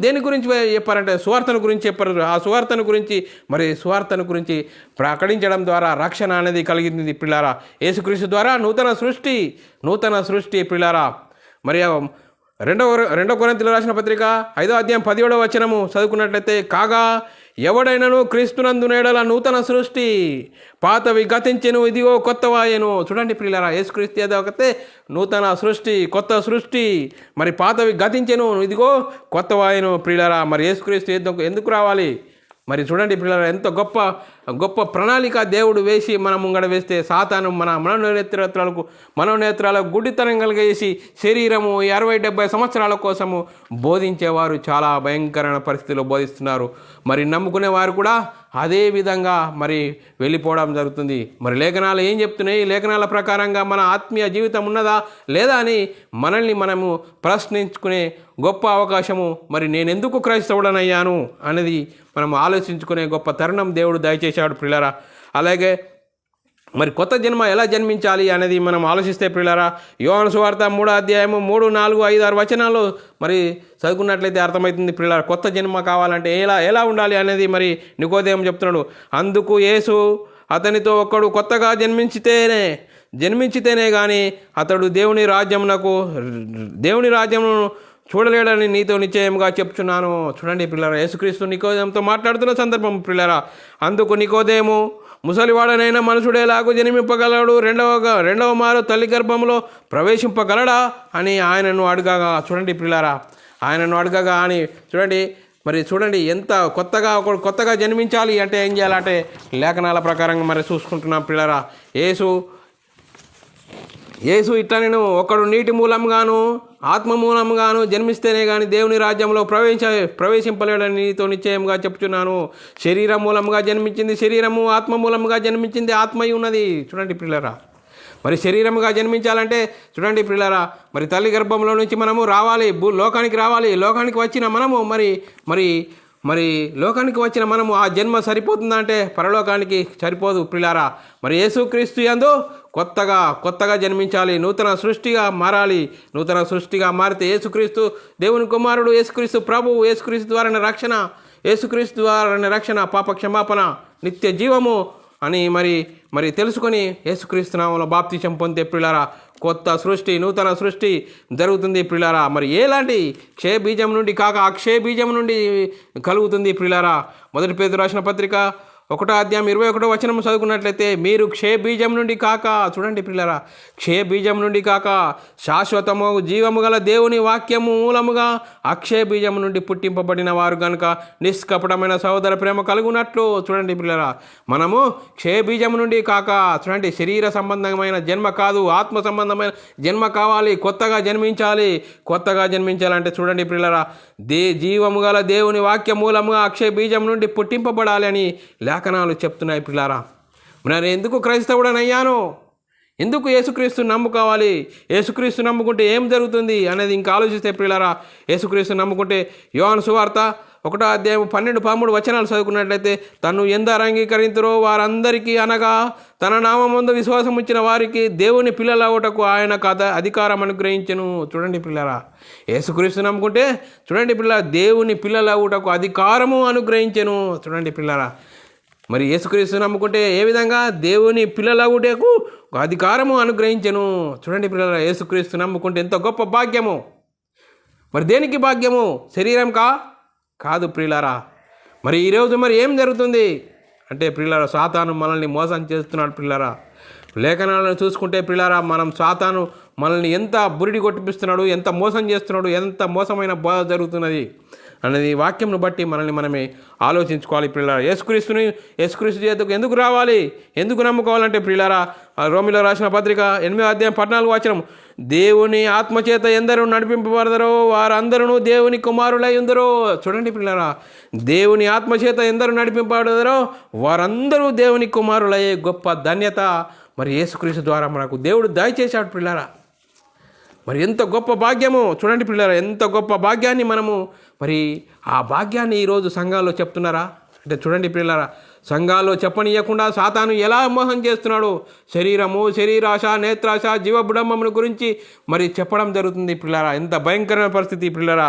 దేని గురించి చెప్పారంటే సువార్తను గురించి చెప్పారు. ఆ సువార్తను గురించి ప్రకటించడం ద్వారా రక్షణ అనేది కలిగింది పిల్లారా. యేసుక్రీస్తు ద్వారా నూతన సృష్టి పిల్లారా. మరి రెండో కొరింథీయులకు రాసిన పత్రిక 5వ అధ్యాయం 17వ వచనము చదువుకున్నట్లయితే, కాగా ఎవడైనను క్రీస్తునందు ఎడల నూతన సృష్టి, పాతవి గతించెను, ఇదిగో కొత్తవాయెను. చూడండి ప్రియులారా, యేసుక్రీస్తు ఎదుగుతే నూతన సృష్టి, కొత్త సృష్టి. మరి పాతవి గతించెను, ఇదిగో కొత్తవాయెను ప్రియులారా. మరి యేసుక్రీస్తు ఎందుకు రావాలి? మరి చూడండి పిల్లలు, ఎంత గొప్ప ప్రణాళిక దేవుడు వేసి మనం ముంగడ వేస్తే సాతాను మన మనోనేత్రాలకు గుడ్డితనం కలిగేసి శరీరము 60-70 సంవత్సరాల కోసము బోధించేవారు చాలా భయంకరమైన పరిస్థితిలో బోధిస్తున్నారు. మరి నమ్ముకునే వారు కూడా అదే విధంగా మరి వెళ్ళిపోవడం జరుగుతుంది. మరి లేఖనాలు ఏం చెప్తున్నాయి? లేఖనాల ప్రకారంగా మన ఆత్మీయ జీవితం ఉన్నదా లేదా అని మనల్ని మనము ప్రశ్నించుకునే గొప్ప అవకాశము, మరి నేను ఎందుకు క్రైస్తవుడనయ్యాను అనేది మనం ఆలోచించుకునే గొప్ప తరుణం దేవుడు దయచేశాడు ప్రియులారా. అలాగే మరి కొత్త జన్మ ఎలా జన్మించాలి అనేది మనం ఆలోచిస్తే ప్రియులారా, యోహాను సువార్త 3వ అధ్యాయము 3, 4, 5, 6 వచనాలు మరి చదువుకున్నట్లయితే అర్థమవుతుంది ప్రియులారా. కొత్త జన్మ కావాలంటే ఎలా ఉండాలి అనేది మరి నికోదేము చెప్తున్నాడు. అందుకు యేసు అతనితో ఒక్కడు కొత్తగా జన్మించితేనే కానీ అతడు దేవుని రాజ్యమును చూడలేడని నీతో నిశ్చయంగా చెప్తున్నాను. చూడండి పిల్లరా, యేసుక్రీస్తు నికోదేముతో మాట్లాడుతున్న సందర్భం పిల్లరా. అందుకు నికోదేము, ముసలివాడనైనా మనుషుడేలాగూ జన్మింపగలడు, రెండవ మారు తల్లి గర్భంలో ప్రవేశింపగలడా అని ఆయనను అడగగా, చూడండి పిల్లరా, ఆయనను అడగగా అని చూడండి ఎంత కొత్తగా జన్మించాలి అంటే ఏం చేయాలంటే లేఖనాల ప్రకారంగా మరి చూసుకుంటున్నాం పిల్లరా. యేసు ఇట్లా నేను ఒకడు నీటి మూలంగాను ఆత్మ మూలంగాను జన్మిస్తేనే కానీ దేవుని రాజ్యంలో ప్రవేశింపలేడని నీతో నిశ్చయంగా చెప్తున్నాను. శరీరం మూలంగా జన్మించింది శరీరము, ఆత్మ మూలంగా జన్మించింది ఆత్మయి ఉన్నది. చూడండి పిల్లరా, మరి శరీరముగా జన్మించాలంటే చూడండి పిల్లరా, మరి తల్లి గర్భంలో నుంచి మనము రావాలి, లోకానికి రావాలి. లోకానికి వచ్చిన మనము మరి లోకానికి వచ్చిన మనము ఆ జన్మ సరిపోతుందా అంటే పరలోకానికి సరిపోదు పిల్లారా. మరి యేసుక్రీస్తు యందు కొత్తగా జన్మించాలి, నూతన సృష్టిగా మారాలి. నూతన సృష్టిగా మారితే యేసుక్రీస్తు దేవుని కుమారుడు, యేసుక్రీస్తు ప్రభువు, యేసుక్రీస్తు ద్వారానే రక్షణ, పాప క్షమాపణ, నిత్య జీవము అని మరి తెలుసుకొని యేసుక్రీస్తు నామములో బాప్తిసం పొందే పిల్లారా కొత్త సృష్టి, నూతన సృష్టి జరుగుతుంది ప్రియులారా. మరి ఎలాంటి క్షయ బీజం నుండి కాక అక్షయ బీజం నుండి కలుగుతుంది ప్రియులారా. మొదటి పేతురు రాసిన పత్రిక 1వ అధ్యాయం 21వ వచనం చదువుకున్నట్లయితే, మీరు క్షయ బీజం నుండి కాక, చూడండి పిల్లరా, క్షయ బీజం నుండి కాక శాశ్వతము జీవము గల దేవుని వాక్యము మూలముగా అక్షయ బీజం నుండి పుట్టింపబడిన వారు కనుక నిష్కపటమైన సహోదర ప్రేమ కలుగునట్లు. చూడండి పిల్లరా, మనము క్షయ బీజం నుండి కాక, చూడండి, శరీర సంబంధమైన జన్మ కాదు, ఆత్మ సంబంధమైన జన్మ కావాలి. కొత్తగా జన్మించాలంటే చూడండి పిల్లరా, జీవము గల దేవుని వాక్య మూలముగా అక్షయ బీజం నుండి పుట్టింపబడాలి అని లేఖనాలు చెప్తున్నాయి పిల్లారా. నేను ఎందుకు క్రైస్తవుడనయ్యాను? ఎందుకు యేసుక్రీస్తు నమ్ముకోవాలి? యేసుక్రీస్తు నమ్ముకుంటే ఏం జరుగుతుంది అనేది ఇంకా ఆలోచిస్తే పిల్లారా, యేసుక్రీస్తు నమ్ముకుంటే యోహాను సువార్త 1వ అధ్యాయం 12-13 వచనాలు చదువుకున్నట్లయితే, తను ఎందరు అంగీకరింతురో వారందరికీ అనగా తన నామమందు విశ్వాసం ఉంచిన వారికి దేవుని పిల్లలవుటకు ఆయన అధికారం అనుగ్రహించెను. చూడండి పిల్లరా, యేసుక్రీస్తు నమ్ముకుంటే చూడండి పిల్లరా, దేవుని పిల్లలవుటకు అధికారము అనుగ్రహించెను. చూడండి పిల్లరా, మరి యేసుక్రీస్తు నమ్ముకుంటే ఏ విధంగా దేవుని పిల్లలవుటకు అధికారము అనుగ్రహించెను. చూడండి పిల్లరా, యేసుక్రీస్తు నమ్ముకుంటే ఎంతో గొప్ప భాగ్యము. మరి దేనికి భాగ్యము? శరీరం కాదు ప్రియులారా. మరి ఈరోజు మరి ఏం జరుగుతుంది అంటే ప్రియులారా, సాతాను మనల్ని మోసం చేస్తున్నాడు ప్రియులారా. లేఖనాలను చూసుకుంటే ప్రియులారా, మనం సాతాను మనల్ని ఎంత బురిడి కొట్టిపిస్తున్నాడు, ఎంత మోసం చేస్తున్నాడు, ఎంత మోసమైన బోధ జరుగుతున్నది అనేది వాక్యంను బట్టి మనల్ని మనమే ఆలోచించుకోవాలి ప్రియులారా. యేసుక్రీస్తు చేతకు ఎందుకు రావాలి, ఎందుకు నమ్ముకోవాలంటే ప్రియులారా, రోమిలో రాసిన పత్రిక 8:14 దేవుని ఆత్మచేత ఎందరూ నడిపింపబడదరో వారందరూ దేవుని కుమారులై ఉందరో. చూడండి ప్రియులారా, దేవుని ఆత్మచేత ఎందరూ నడిపింపబడదరో వారందరూ దేవుని కుమారులయ్యే గొప్ప ధన్యత మరి యేసుక్రీస్తు ద్వారా మనకు దేవుడు దయచేశాడు ప్రియులారా. మరి ఎంత గొప్ప భాగ్యము చూడండి పిల్లరా, ఎంత గొప్ప భాగ్యాన్ని మనము మరి ఆ భాగ్యాన్ని ఈరోజు సంఘాల్లో చెప్తున్నారా అంటే చూడండి పిల్లరా, సంఘాల్లో చెప్పనీయకుండా సాతాను ఎలా మోసం చేస్తున్నాడు. శరీరము, శరీరాశ, నేత్రాశ, జీవబుడంబముల గురించి మరి చెప్పడం జరుగుతుంది పిల్లరా. ఎంత భయంకరమైన పరిస్థితి పిల్లరా.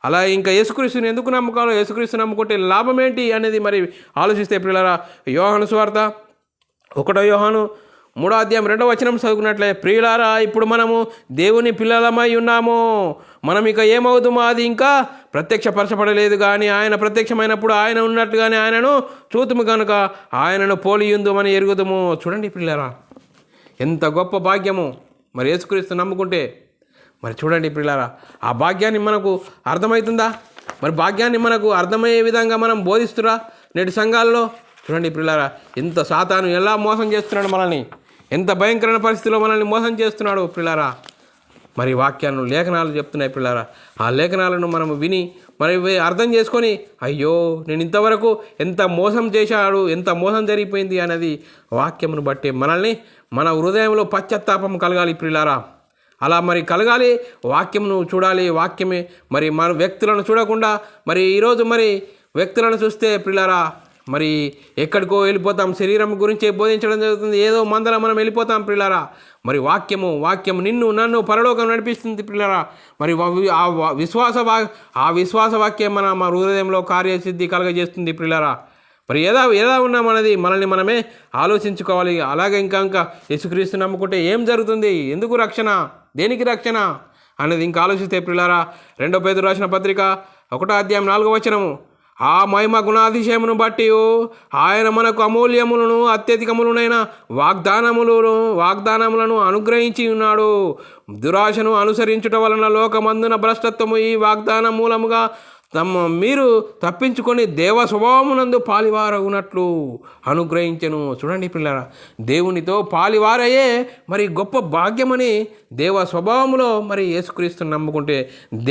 అలా ఇంకా యేసుక్రీస్తుని ఎందుకు నమ్ముకోవాలో, యేసుక్రీస్తు నమ్ముకుంటే లాభం ఏంటి అనేది మరి ఆలోచిస్తే పిల్లరా, యోహాను సువార్త 1 యోహాను 3:2 చదువుకున్నట్లే, ప్రియులారా ఇప్పుడు మనము దేవుని పిల్లలమై ఉన్నాము, మనం ఇక ఏమవుతామో అది ఇంకా ప్రత్యక్షపరచబడలేదు, కానీ ఆయన ప్రత్యక్షమైనప్పుడు ఆయన ఉన్నట్టుగానే ఆయనను చూతుము కనుక ఆయనను పోలియుందుమని ఎరుగుదుము. చూడండి పిల్లరా, ఎంత గొప్ప భాగ్యము మరి యేసుక్రీస్తు నమ్ముకుంటే. మరి చూడండి పిల్లరా, ఆ భాగ్యాన్ని మనకు అర్థమవుతుందా? మరి భాగ్యాన్ని మనకు అర్థమయ్యే విధంగా మనం బోధిస్తురా నేటి సంఘాల్లో? చూడండి పిల్లరా, ఎంత సాతాను ఎలా మోసం చేస్తున్నాడు మనల్ని, ఎంత భయంకరమైన పరిస్థితిలో మనల్ని మోసం చేస్తున్నాడు పిల్లరా. మరి వాక్యాలను, లేఖనాలు చెప్తున్నాయి పిల్లరా. ఆ లేఖనాలను మనం విని మరి అర్థం చేసుకొని, అయ్యో నేను ఇంతవరకు ఎంత మోసం చేశాడు, ఎంత మోసం జరిగిపోయింది అనేది వాక్యమును బట్టి మనల్ని మన హృదయంలో పశ్చాత్తాపం కలగాలి పిల్లరా. అలా మరి కలగాలి, వాక్యమును చూడాలి. వాక్యమే మరి మన వ్యక్తులను చూడకుండా మరి ఈరోజు మరి వ్యక్తులను చూస్తే పిల్లరా మరి ఎక్కడికో వెళ్ళిపోతాం. శరీరం గురించి బోధించడం జరుగుతుంది, ఏదో మందల మనం వెళ్ళిపోతాం పిల్లరా. మరి వాక్యము నిన్ను నన్ను పరలోకం నడిపిస్తుంది పిల్లరా. మరి ఆ విశ్వాస వాక్యం మన హృదయంలో కార్యసిద్ధి కలగజేస్తుంది పిల్లరా. మరి ఎలా ఉన్నామన్నది మనల్ని మనమే ఆలోచించుకోవాలి. అలాగే ఇంకా యేసుక్రీస్తు నమ్ముకుంటే ఏం జరుగుతుంది, ఎందుకు రక్షణ, దేనికి రక్షణ అనేది ఇంకా ఆలోచిస్తే పిల్లరా, 2 పేతురు రాసిన పత్రిక 1:4 ఆ మహిమ గుణాతిశయమును బట్టి ఆయన మనకు అమూల్యములను అత్యధికములనైన వాగ్దానములను అనుగ్రహించి ఉన్నాడు. దురాశను అనుసరించుట వలన లోకమందున భ్రష్టత్వము ఈ వాగ్దాన మూలముగా మీరు తప్పించుకొని దేవ స్వభావమునందు పాలివారగునట్లు అనుగ్రహించెను. చూడండి పిల్లరా, దేవునితో పాలివారయ్యే మరి గొప్ప భాగ్యమని దేవ స్వభావములో మరి యేసుక్రీస్తుని నమ్ముకుంటే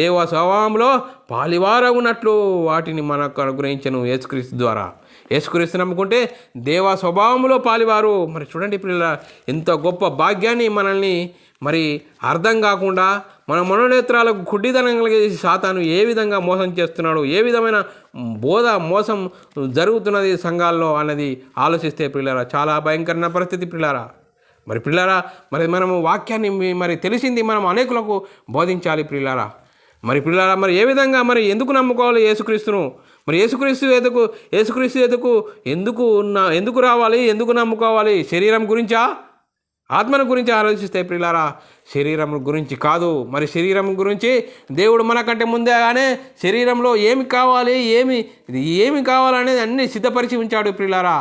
దేవ స్వభావంలో పాలివారగునట్లు వాటిని మనకు అనుగ్రహించెను యేసుక్రీస్తు ద్వారా. యేసుక్రీస్తు నమ్ముకుంటే దేవ స్వభావంలో పాలివారు. మరి చూడండి పిల్లరా, ఎంత గొప్ప భాగ్యాన్ని మనల్ని మరి అర్థం కాకుండా మన మనోనేత్రాలకు గుడ్డితనం కలిగేసి సాతాను ఏ విధంగా మోసం చేస్తున్నాడు, ఏ విధమైన మోసం జరుగుతున్నది సంఘాల్లో అన్నది ఆలోచిస్తే పిల్లరా చాలా భయంకరమైన పరిస్థితి పిల్లరా. మరి మనము వాక్యాన్ని మరి తెలిసింది మనం అనేకులకు బోధించాలి పిల్లరా. మరి ఏ విధంగా మరి ఎందుకు నమ్ముకోవాలి యేసుక్రీస్తును? మరి యేసుక్రీస్తు ఎందుకు రావాలి, ఎందుకు నమ్ముకోవాలి? శరీరం గురించా, ఆత్మను గురించి ఆలోచిస్తే ప్రియులారా, శరీరం గురించి కాదు. మరి శరీరం గురించి దేవుడు మనకంటే ముందేగానే శరీరంలో ఏమి కావాలనేది అన్నీ సిద్ధపరిచి ఉంచాడు ప్రియులారా.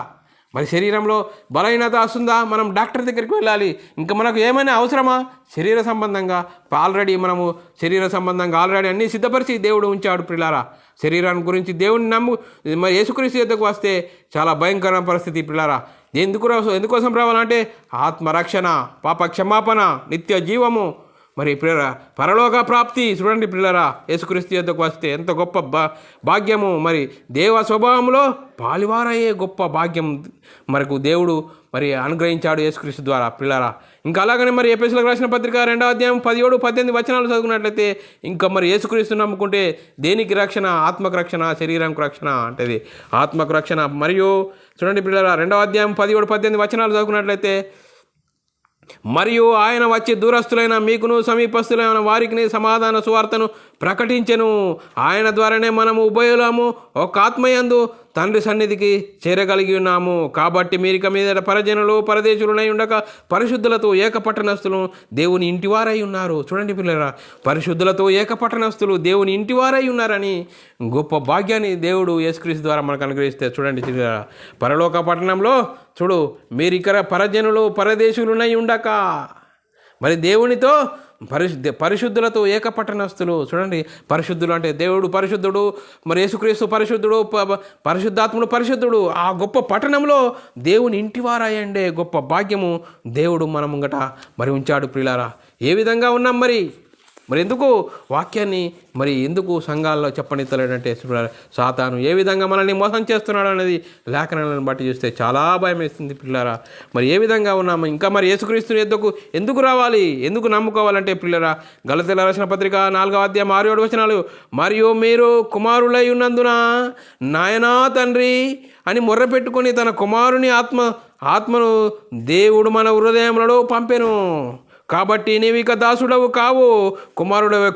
మరి శరీరంలో బలహీనత వస్తుందా, మనం డాక్టర్ దగ్గరికి వెళ్ళాలి. ఇంకా మనకు ఏమైనా అవసరమా? శరీర సంబంధంగా ఆల్రెడీ అన్నీ సిద్ధపరిచి దేవుడు ఉంచాడు ప్రియులారా. శరీరాన్ని గురించి దేవుడిని మరి యేసుక్రీస్తు యొద్దకు వస్తే చాలా భయంకరమైన పరిస్థితి పిల్లారా. ఎందుకోసం రావాలంటే ఆత్మరక్షణ, పాప క్షమాపణ, నిత్య జీవము, మరి పరలోక ప్రాప్తి. చూడండి పిల్లరా, యేసుక్రీస్తు యొద్దకు వస్తే ఎంత గొప్ప భాగ్యము. మరి దేవ స్వభావంలో పాలివారయ్యే గొప్ప భాగ్యం మనకు దేవుడు మరి అనుగ్రహించాడు యేసుక్రీస్తు ద్వారా పిల్లరా. ఇంకా అలాగనే మరి ఎఫెసీయులకు రాసిన పత్రిక 2:17-18 చదువుకున్నట్లయితే ఇంకా మరి యేసుక్రీస్తు నమ్ముకుంటే దేనికి రక్షణ? ఆత్మకు రక్షణ, శరీరంకు రక్షణ అంటది. ఆత్మకు రక్షణ. మరియు చూడండి పిల్లరా, 2:17-18 చదువుకున్నట్లయితే మరియు ఆయన వచ్చి దూరస్తులైన మీకును సమీపస్తులైన వారికి సమాధాన సువార్తను ప్రకటించెను. ఆయన ద్వారానే మనము ఉభయులము ఒక ఆత్మయందు తండ్రి సన్నిధికి చేరగలిగి ఉన్నాము. కాబట్టి మీరిక మీద పరజనులు పరదేశులనై ఉండక పరిశుద్ధులతో ఏకపట్టణస్థులు దేవుని ఇంటివారై ఉన్నారు. చూడండి పిల్లరా, పరిశుద్ధులతో ఏకపట్టణస్థులు దేవుని ఇంటివారై ఉన్నారని గొప్ప భాగ్యాన్ని దేవుడు యేసుక్రీస్తు ద్వారా మనకు అనుగ్రహిస్తే చూడండి పిల్లరా, పరలోక పట్టణంలో చూడు మీరిక్కడ పరజనులు పరదేశులునై ఉండక మరి దేవునితో పరిశుద్ధులతో ఏకపట్టణస్థులు. చూడండి, పరిశుద్ధులు అంటే దేవుడు పరిశుద్ధుడు, మరి యేసుక్రీస్తు పరిశుద్ధుడు, పరిశుద్ధాత్ముడు పరిశుద్ధుడు. ఆ గొప్ప పట్టణంలో దేవుని ఇంటివారాయండే గొప్ప భాగ్యము దేవుడు మన ముంగట మరి ఉంచాడు. ప్రియులారా, ఏ విధంగా ఉన్నాం మరి ఎందుకు వాక్యాన్ని మరి ఎందుకు సంఘాల్లో చెప్పనిత్తలేడంటే సాతాను ఏ విధంగా మనల్ని మోసం చేస్తున్నాడు అనేది లేఖనాలను బట్టి చూస్తే చాలా భయం వేస్తుంది పిల్లరా. మరి ఏ విధంగా ఉన్నాము, ఇంకా మరి యేసుక్రీస్తుని ఎందుకు రావాలి, ఎందుకు నమ్ముకోవాలంటే పిల్లరా, గలతీయులకు రాసిన పత్రిక 4వ అధ్యాయం 6-7 వచనాలు, మరియు మీరు కుమారులై ఉన్నందున నాయనా తండ్రి అని మొర్ర పెట్టుకొని తన కుమారుని ఆత్మను దేవుడు మన హృదయములలో పంపెను. కాబట్టి నీవు ఇక దాసుడవు కావు,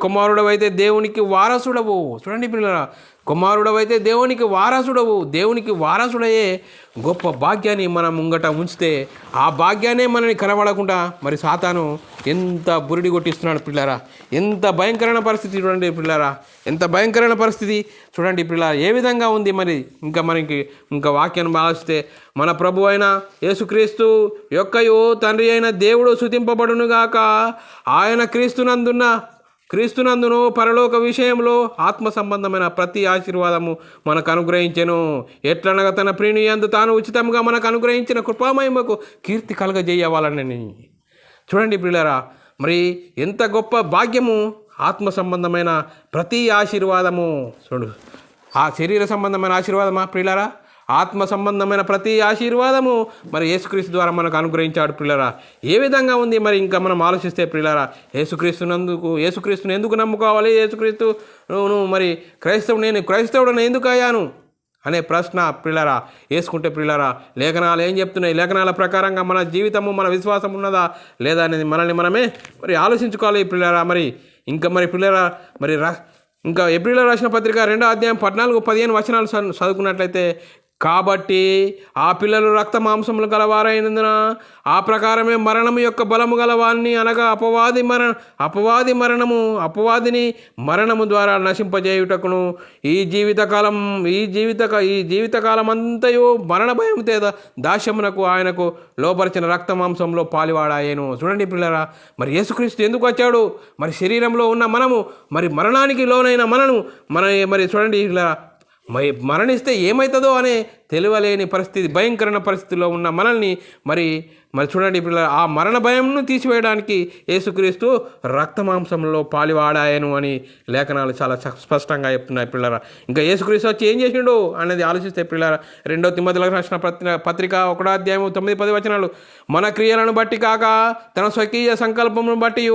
కుమారుడవైతే దేవునికి వారసుడవు. చూడండి పిల్లరా, కుమారుడవైతే దేవునికి వారసుడవు. దేవునికి వారసుడయ్యే గొప్ప భాగ్యాన్ని మనం ముంగట ఉంచితే ఆ భాగ్యాన్ని మనని కనబడకుండా మరి సాతాను ఎంత బురిడి కొట్టిస్తున్నాడు పిల్లరా. ఎంత భయంకరమైన పరిస్థితి చూడండి పిల్లరా, ఎంత భయంకరమైన పరిస్థితి చూడండి పిల్లరా, ఏ విధంగా ఉంది. మరి ఇంకా వాక్యాన్ని ఆలోచిస్తే మన ప్రభు అయిన యేసుక్రీస్తు యొక్కయు తండ్రి అయిన దేవుడు స్తుతింపబడునుగాక. ఆయన క్రీస్తునందును పరలోక విషయంలో ఆత్మ సంబంధమైన ప్రతి ఆశీర్వాదము మనకు అనుగ్రహించెను. ఎట్లనగా తన ప్రియుని యందు తాను ఉచితంగా మనకు అనుగ్రహించిన కృపామహిమకు కీర్తి కలగజేయవాలని. చూడండి ప్రియులారా, మరి ఎంత గొప్ప భాగ్యము ఆత్మ సంబంధమైన ప్రతి ఆశీర్వాదము. చూడు, ఆ శరీర సంబంధమైన ఆశీర్వాదమా ప్రియులారా, ఆత్మ సంబంధమైన ప్రతి ఆశీర్వాదము మరి యేసుక్రీస్తు ద్వారా మనకు అనుగ్రహించాడు పిల్లరా. ఏ విధంగా ఉంది మరి ఇంకా మనం ఆలోచిస్తే పిల్లరా, యేసుక్రీస్తుని ఎందుకు నమ్ముకోవాలి, యేసుక్రీస్తును మరి క్రైస్తవుడని ఎందుకు అయ్యాను అనే ప్రశ్న పిల్లరా వేసుకుంటే పిల్లరా, లేఖనాలు ఏం చెప్తున్నాయి, లేఖనాల ప్రకారంగా మన జీవితము మన విశ్వాసం ఉన్నదా లేదా అనేది మనల్ని మరి ఆలోచించుకోవాలి పిల్లరా. మరి పిల్లరా ఇంకా ఏప్రిల్లో రాసిన పత్రిక 2వ అధ్యాయం 14-15 వచనాలు చదువుకున్నట్లయితే, కాబట్టి ఆ పిల్లలు రక్త మాంసములు గలవారైనందున ఆ ప్రకారమే మరణము యొక్క బలము గలవాన్ని అనగా అపవాదిని మరణము ద్వారా నశింపజేయుటకును ఈ జీవితకాలం అంతయు మరణ భయముతో దాస్యమునకు ఆయనకు లోపరిచిన రక్త మాంసంలో పాలివాడాయేను. చూడండి పిల్లరా, మరి యేసుక్రీస్తు ఎందుకు వచ్చాడు, మరి శరీరంలో ఉన్న మనము మరి మరణానికి లోనైన మరి చూడండి పిల్లరా, మరణిస్తే ఏమవుతుందో అనే తెలియలేని పరిస్థితి, భయంకరమైన పరిస్థితిలో ఉన్న మనల్ని మరి చూడండి పిల్లలు, ఆ మరణ భయంను తీసివేయడానికి యేసుక్రీస్తు రక్తమాంసంలో పాలివాడాయను అని లేఖనాలు చాలా స్పష్టంగా చెప్తున్నాయి పిల్లరా. ఇంకా యేసుక్రీస్తు వచ్చి ఏం చేసిండు అనేది ఆలోచిస్తే పిల్లరా, 2 తిమోతిలకు రాసిన పత్రిక 1వ అధ్యాయం 9-10 వచనాలు, మన క్రియలను బట్టి కాక తన స్వకీయ సంకల్పమును బట్టి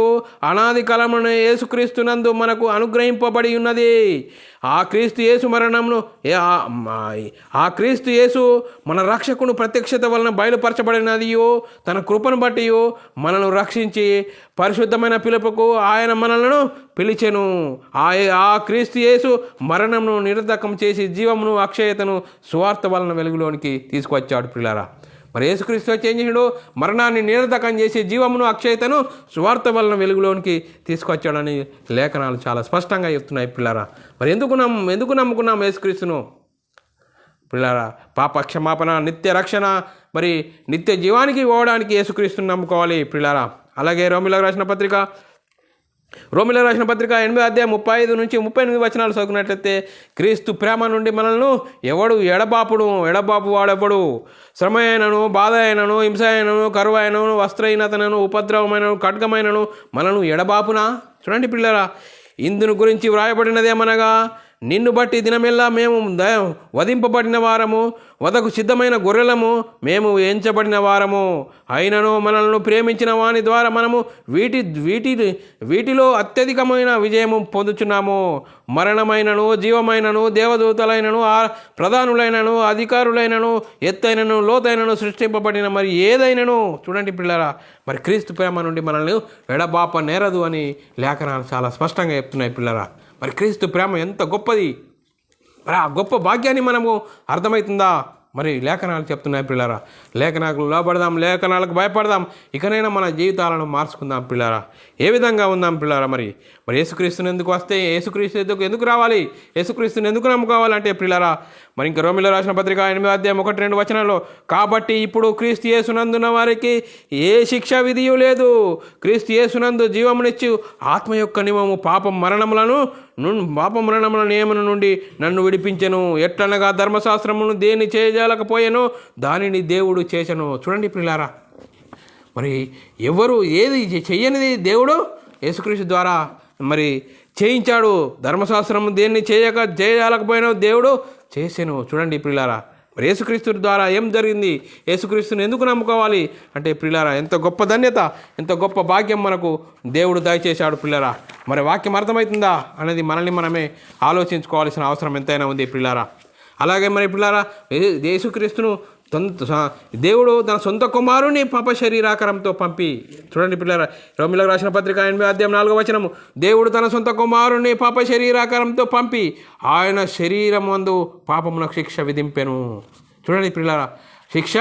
అనాది కాలమున యేసుక్రీస్తునందు మనకు అనుగ్రహింపబడి ఉన్నది. ఆ క్రీస్తు యేసు మన రక్షకుని ప్రత్యక్షత వలన బయలుపరచబడినదియో తన కృపను బట్టి మనను రక్షించి పరిశుద్ధమైన పిలుపుకు ఆయన మనలను పిలిచెను. ఆ క్రీస్తు యేసు మరణమును నిరర్ధకం చేసి జీవమును అక్షయతను సువార్త వలన వెలుగులోనికి తీసుకువచ్చాడు పిల్లరా. మరి యేసుక్రీస్తు వచ్చి ఏం చేసాడు, మరణాన్ని నిరర్ధకం చేసి జీవమును అక్షయతను సువార్త వలన వెలుగులోనికి తీసుకొచ్చాడని లేఖనాలు చాలా స్పష్టంగా చెప్తున్నాయి పిల్లరా. మరి ఎందుకు నమ్ముకున్నాం యేసుక్రీస్తును పిల్లరా? పాప క్షమాపణ, నిత్య రక్షణ, మరి నిత్య జీవానికి పోవడానికి యేసుక్రీస్తుని నమ్ముకోవాలి పిల్లరా. అలాగే రోమిలకు రాసిన పత్రిక 8వ అధ్యాయం 35-38 వచనాలు చదువుకున్నట్లయితే, క్రీస్తు ప్రేమ నుండి మనల్ని ఎవడు ఎడబాపు వాడెవడు, శ్రమ అయినను, బాధ అయినను, హింస అయినను, కరువు అయినను, వస్త్రహీనతనను, ఉపద్రవమైనను, ఖడ్గమైనను మనను ఎడబాపునా. చూడండి పిల్లరా, ఇందును గురించి వ్రాయబడినదేమనగా, నిన్ను బట్టి దినమెల్లా మేము వధింపబడిన వారము, వదకు సిద్ధమైన గొర్రెలము, మేము ఎంచబడిన వారము. అయినను మనల్ని ప్రేమించిన వాని ద్వారా మనము వీటిలో అత్యధికమైన విజయము పొందుచున్నాము. మరణమైనను, జీవమైనను, దేవదూతలైనను, ప్రధానులైనను, అధికారులైనను, ఎత్తైనను, లోతైనను, సృష్టింపబడిన మరి ఏదైనను. చూడండి పిల్లరా, మరి క్రీస్తు ప్రేమ నుండి మనల్ని ఎడబాప నేరదు అని లేఖనాలు చాలా స్పష్టంగా చెప్తున్నాయి పిల్లరా. మరి క్రీస్తు ప్రేమ ఎంత గొప్పది, మరి ఆ గొప్ప భాగ్యాన్ని మనము అర్థమవుతుందా? మరి లేఖనాలు చెప్తున్నాయి పిల్లరా. లేఖనాలకు లోబడదాం, లేఖనాలకు భయపడదాం. ఇకనైనా మన జీవితాలను మార్చుకుందాం పిల్లరా. ఏ విధంగా ఉందాం పిల్లరా? మరి యేసుక్రీస్తుని ఎందుకు వస్తే, యేసుక్రీస్తు ఎందుకు రావాలి, యేసుక్రీస్తుని ఎందుకు నమ్ముకోవాలంటే పిల్లరా, మరి ఇంకా రోమిలో రాసిన పత్రిక 8వ అధ్యాయం 1-2 వచనాల్లో, కాబట్టి ఇప్పుడు క్రీస్తు యేసునందున్న వారికి ఏ శిక్ష విధియు లేదు. క్రీస్తు యేసునందు జీవమునిచ్చు ఆత్మ యొక్క నియమము పాప మరణముల నియమం నుండి నన్ను విడిపించెను. ఎట్లనగా ధర్మశాస్త్రమును దేన్ని చేయజాలకపోయానో దానిని దేవుడు చేసెను. చూడండి పిల్లారా, మరి ఎవరు ఏది చెయ్యనిది దేవుడు యేసుక్రీస్తు ద్వారా మరి చేయించాడు. ధర్మశాస్త్రము దేన్ని చేయజాలకపోయినా దేవుడు చేసెను. చూడండి పిల్లారా, మరి యేసుక్రీస్తు ద్వారా ఏం జరిగింది, యేసుక్రీస్తుని ఎందుకు నమ్ముకోవాలి అంటే పిల్లారా, ఎంత గొప్ప ధన్యత, ఎంత గొప్ప భాగ్యం మనకు దేవుడు దయచేశాడు పిల్లరా. మరి వాక్యం అర్థమవుతుందా అనేది మనల్ని మనమే ఆలోచించుకోవాల్సిన అవసరం ఎంతైనా ఉంది పిల్లారా. అలాగే మరి పిల్లారా, యేసుక్రీస్తును దేవుడు తన సొంత కుమారుని పాప శరీరాకారంతో పంపి, చూడండి పిల్లరా, రోమిలకు రాసిన పత్రిక 8వ అధ్యాయం 4వ వచనము, దేవుడు తన సొంత కుమారుని పాప శరీరాకారంతో పంపి ఆయన శరీరం మందు పాపమునకు శిక్ష విధింపెను. చూడండి పిల్లరా, శిక్ష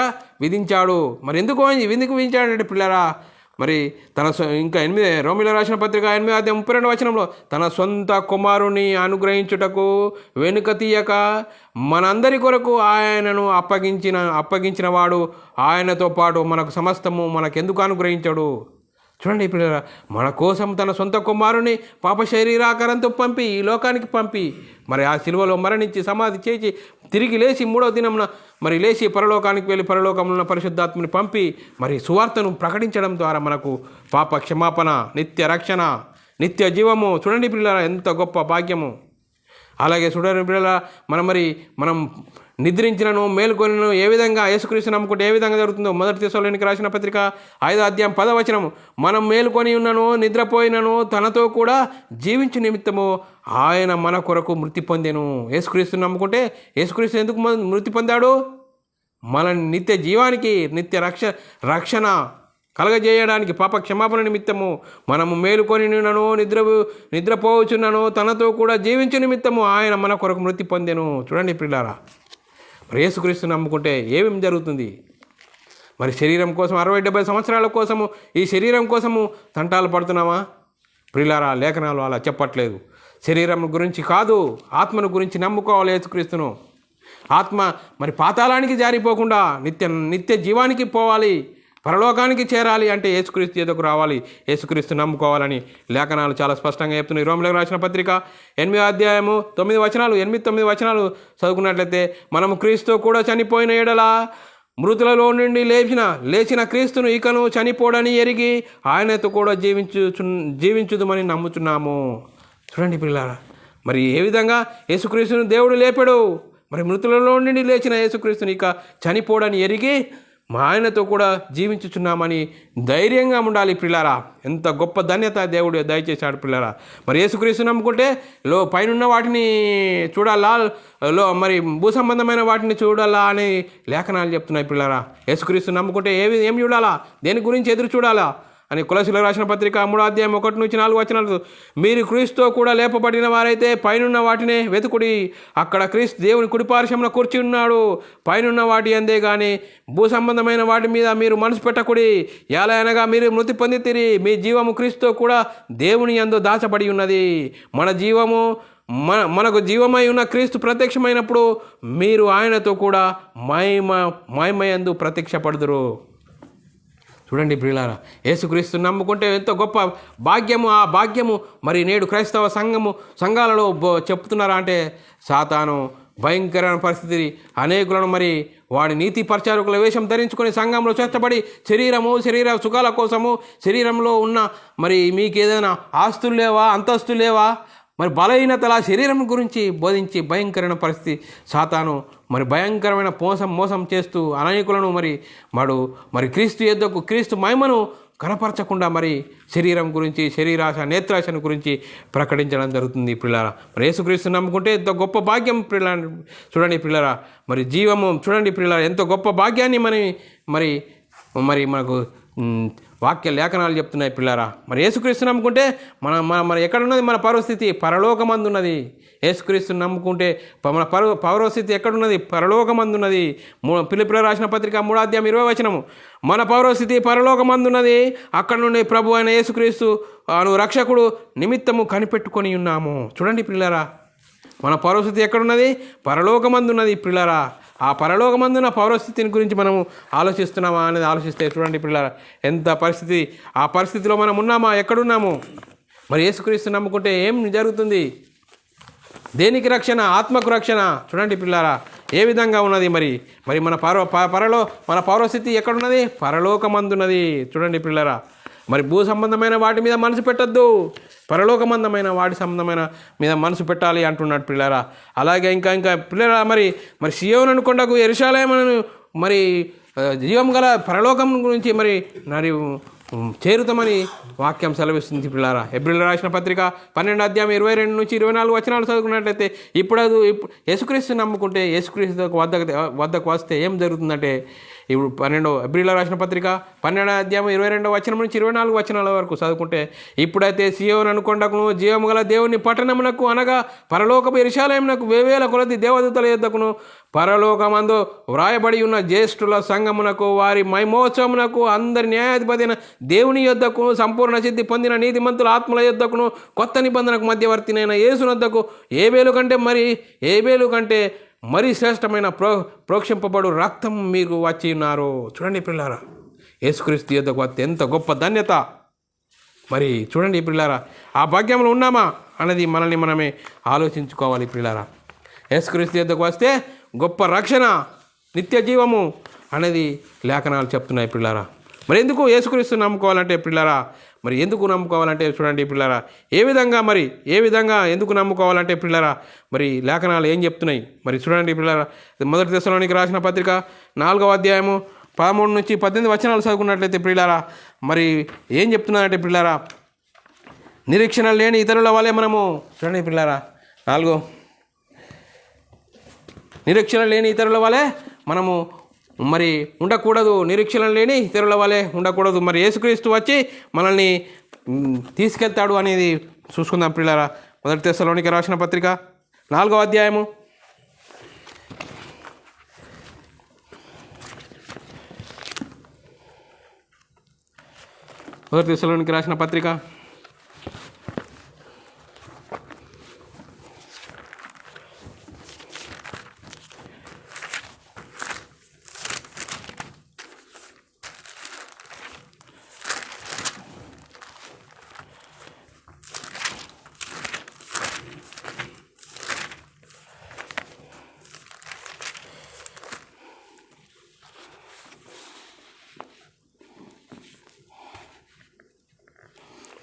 విధించాడు. మరి ఎందుకు విధించాడంటే పిల్లరా, మరి తన ఇంకా రోమిలో రాసిన పత్రిక 8వ అధ్యాయం 32వ వచనంలో, తన సొంత కుమారుని అనుగ్రహించుటకు వెనుక తీయక మనందరి కొరకు ఆయనను అప్పగించిన వాడు ఆయనతో పాటు మనకు సమస్తము మనకెందుకు అనుగ్రహించాడు. చూడండి పిల్లరా, మన కోసం తన సొంత కుమారుని పాప శరీరాకారంతో పంపి ఈ లోకానికి పంపి మరి ఆ శిలువలో మరణించి సమాధి చేసి తిరిగి లేచి 3వ దినమున మరి లేచి పరలోకానికి వెళ్ళి పరలోకంలో ఉన్న పరిశుద్ధాత్మని పంపి మరి సువార్తను ప్రకటించడం ద్వారా మనకు పాప క్షమాపణ, నిత్య రక్షణ, నిత్య జీవము. చూడండి పిల్లరా, ఎంత గొప్ప భాగ్యము. అలాగే చూడండి పిల్లరా, మనం నిద్రించినను మేలుకొనిను ఏ విధంగా యేసుక్రీస్తు నమ్ముకుంటే ఏ విధంగా జరుగుతుందో 1 తెస్సలోనికీయులకు రాసిన పత్రిక 5వ అధ్యాయం 10వ వచనము, మనం మేలుకొని ఉన్నను నిద్రపోయినను తనతో కూడా జీవించు నిమిత్తము ఆయన మన కొరకు మృతి పొందెను. యేసుక్రీస్తు నమ్ముకుంటే యేసుక్రీస్తు ఎందుకు మృతి పొందాడు? మన నిత్య జీవానికి, నిత్య రక్షణ కలగజేయడానికి, పాప క్షమాపణ నిమిత్తము. మనము మేలుకొని నిద్రపోవచ్చున్నాను తనతో కూడా జీవించు నిమిత్తము ఆయన మన కొరకు మృతి పొందెను. చూడండి పిల్లారా, మరి యేసుక్రీస్తు నమ్ముకుంటే ఏమేమి జరుగుతుంది? మరి శరీరం కోసం 60-70 సంవత్సరాల కోసము, ఈ శరీరం కోసము తంటాలు పడుతున్నామా? పిల్లారా, లేఖనాలు అలా చెప్పట్లేదు. శరీరం గురించి కాదు, ఆత్మను గురించి నమ్ముకోవాలి యేసుక్రీస్తును. ఆత్మ మరి పాతాళానికి జారిపోకుండా నిత్య జీవానికి పోవాలి, పరలోకానికి చేరాలి అంటే యేసుక్రీస్తు ఎదుకు రావాలి, యేసుక్రీస్తు నమ్ముకోవాలని లేఖనాలు చాలా స్పష్టంగా చెప్తున్నాయి. రోమిలకు రాసిన పత్రిక 8వ అధ్యాయము 9 వచనాలు 8-9 వచనాలు చదువుకున్నట్లయితే, మనము క్రీస్తు కూడా చనిపోయిన ఎడల మృతులలో నుండి లేచిన క్రీస్తును ఇకను చనిపోడని ఎరిగి ఆయనతో కూడా జీవించుదుమని నమ్ముతున్నాము. చూడండి పిల్లారా, మరి ఏ విధంగా యేసుక్రీస్తును దేవుడు లేపాడు? మరి మృతులలో నుండి లేచిన యేసుక్రీస్తుని ఇక చనిపోడని ఎరిగి ఆయనతో కూడా జీవించుచున్నామని ధైర్యంగా ఉండాలి పిల్లారా. ఎంత గొప్ప ధన్యత దేవుడు దయచేశాడు పిల్లారా. మరి యేసుక్రీస్తు నమ్ముకుంటే పైనున్న వాటిని చూడాలా, మరి భూ సంబంధమైన వాటిని చూడాలా అని లేఖనాలు చెప్తున్నాయి పిల్లారా. యేసుక్రీస్తు నమ్ముకుంటే ఏం చూడాలా, దేని గురించి ఎదురు చూడాలా అని కొలస్సీలకు రాసిన పత్రిక 3వ అధ్యాయం 1-4 వచనాలు, మీరు క్రీస్తుతో కూడా లేపబడిన వారైతే పైనున్న వాటినే వెతుకుడి, అక్కడ క్రీస్తు దేవుని కుడిపార్శ్వమున కూర్చుని ఉన్నాడు. పైనున్న వాటి అందే కానీ భూ సంబంధమైన వాటి మీద మీరు మనసు పెట్టకుడి. ఎలా అనగా మీరు మృతి పొందితిరి, మీ జీవము క్రీస్తుతో కూడా దేవుని యందు దాచబడి ఉన్నది. మనకు జీవమై ఉన్న క్రీస్తు ప్రత్యక్షమైనప్పుడు మీరు ఆయనతో కూడా మహిమయందు ప్రత్యక్షపడుదురు. చూడండి ప్రియులారా, యేసుక్రీస్తు నమ్ముకుంటే ఎంతో గొప్ప భాగ్యము. ఆ భాగ్యము మరి నేడు క్రైస్తవ సంఘాలలో చెప్తున్నారా అంటే, సాతాను భయంకరమైన పరిస్థితి, అనేకులను మరి వాడి నీతి పరిచారకుల వేషం ధరించుకొని సంఘంలో చేర్చబడి శరీర సుఖాల కోసము, శరీరంలో ఉన్న మరి మీకు ఏదైనా ఆస్తులు లేవా, అంతస్తులు లేవా, మరి బలహీనతల శరీరం గురించి బోధించి భయంకరమైన పరిస్థితి సాతాను మరి భయంకరమైన మోసం చేస్తూ అనేకులను మరి క్రీస్తు యుద్ధకు క్రీస్తు మహిమను కనపరచకుండా మరి శరీరం గురించి శరీరాశ నేత్రాశను గురించి ప్రకటించడం జరుగుతుంది పిల్లరా. మరి యేసుక్రీస్తు నమ్ముకుంటే ఎంతో గొప్ప భాగ్యం పిల్లల చూడండి పిల్లరా. మరి జీవము చూడండి పిల్లరా, ఎంతో గొప్ప భాగ్యాన్ని మరి మనకు వాక్య లేఖనాలు చెప్తున్నాయి పిల్లారా. మరి యేసుక్రీస్తు నమ్ముకుంటే మన ఎక్కడున్నది మన పరస్థితి? పరలోకమందున్నది. యేసుక్రీస్తుని నమ్ముకుంటే మన పౌరస్థితి ఎక్కడున్నది? పరలోకమందున్నది. ఫిలిప్పీయులకు రాసిన పత్రిక 3:20 మన పౌరస్థితి పరలోకమందున్నది. అక్కడ నుండి ప్రభు అయిన యేసుక్రీస్తు రక్షకుడు నిమిత్తము కనిపెట్టుకొని ఉన్నాము. చూడండి పిల్లారా, మన పౌరస్థితి ఎక్కడున్నది? పరలోకమందున్నది పిల్లారా. ఆ పరలోకమందున పౌరస్థితిని గురించి మనము ఆలోచిస్తున్నామా అనేది ఆలోచిస్తే చూడండి పిల్లారా, ఎంత పరిస్థితి, ఆ పరిస్థితిలో మనం ఉన్నామా? ఎక్కడున్నాము? మరి యేసుక్రీస్తు నమ్ముకుంటే ఏం జరుగుతుంది? దేనికి రక్షణ? ఆత్మకు రక్షణ. చూడండి పిల్లారా, ఏ విధంగా ఉన్నది? మరి మన పౌరస్థితి ఎక్కడున్నది? పరలోకమందున్నది. చూడండి పిల్లారా, మరి భూ సంబంధమైన వాటి మీద మనసు పెట్టద్దు, పరలోకమందమైన వాటి సంబంధమైన మీద మనసు పెట్టాలి అంటున్నాడు పిల్లారా. అలాగే ఇంకా పిల్లరా, మరి సియోను కొండకు యెరూషలేమును మరి జీవం గల పరలోకం గురించి మరి చేరుతామని వాక్యం సెలవిస్తుంది పిల్లారా. హెబ్రీయులకు రాసిన పత్రిక 12:22-24 చదువుకున్నట్లయితే ఇప్పుడు యేసుక్రీస్తు నమ్ముకుంటే యేసుక్రీస్తు వద్దకు వస్తే ఏం జరుగుతుందంటే, ఇప్పుడు హెబ్రీయులకు రాసిన పత్రిక 12:22-24 వరకు చదువుకుంటే, ఇప్పుడైతే సియోను కొండకును జీవము గల దేవుని పట్టణమునకు అనగా పరలోకపు యెరూషలేమునకు వేవేల కొలది దేవదూతల యొద్దకును పరలోకమందు వ్రాయబడి ఉన్న జ్యేష్ఠుల సంఘమునకు వారి మహిమోత్సవమునకు అందరి న్యాయాధిపతి అయిన దేవుని యొద్దకు సంపూర్ణ సిద్ధి పొందిన నీతిమంతుల ఆత్మల యొద్దకును కొత్త నిబంధనకు మధ్యవర్తినైన యేసునొద్దకు ఏబేలు కంటే మరీ శ్రేష్టమైన ప్రోక్షింపబడు రక్తం మీకు వచ్చి ఉన్నారు. చూడండి పిల్లారా, యేసుక్రీస్తు యొద్దకు వస్తే ఎంత గొప్ప ధన్యత. మరి చూడండి పిల్లారా, ఆ భాగ్యంలో ఉన్నామా అన్నది మనమే ఆలోచించుకోవాలి పిల్లారా. యేసుక్రీస్తు యొద్దకు వస్తే గొప్ప రక్షణ, నిత్య జీవము అనేది లేఖనాలు చెప్తున్నాయి పిల్లారా. మరి ఎందుకు యేసుక్రీస్తు నమ్ముకోవాలంటే పిల్లారా, మరి ఎందుకు నమ్ముకోవాలంటే చూడండి పిల్లారా, ఏ విధంగా ఎందుకు నమ్ముకోవాలంటే పిల్లారా, మరి లేఖనాలు ఏం చెప్తున్నాయి మరి చూడండి పిల్లారా. మొదటి దశలోనికి రాసిన పత్రిక 4:13-18 చదువుకున్నట్లయితే పిల్లారా, మరి ఏం చెప్తున్నారంటే పిల్లారా, నిరీక్షణ లేని ఇతరుల వలె మనము చూడండి పిల్లారా, నిరీక్షణ లేని ఇతరుల వలె మనము మరి ఉండకూడదు. నిరీక్షణ లేని ఇతరుల వలె ఉండకూడదు. మరి యేసుక్రీస్తు వచ్చి మనల్ని తీసుకెళ్తాడు అనేది చూసుకుందాం పిల్లారా. మొదటి దశలోనికి రాసిన పత్రిక 4:13 మొదటి దశలోనికి రాసిన పత్రిక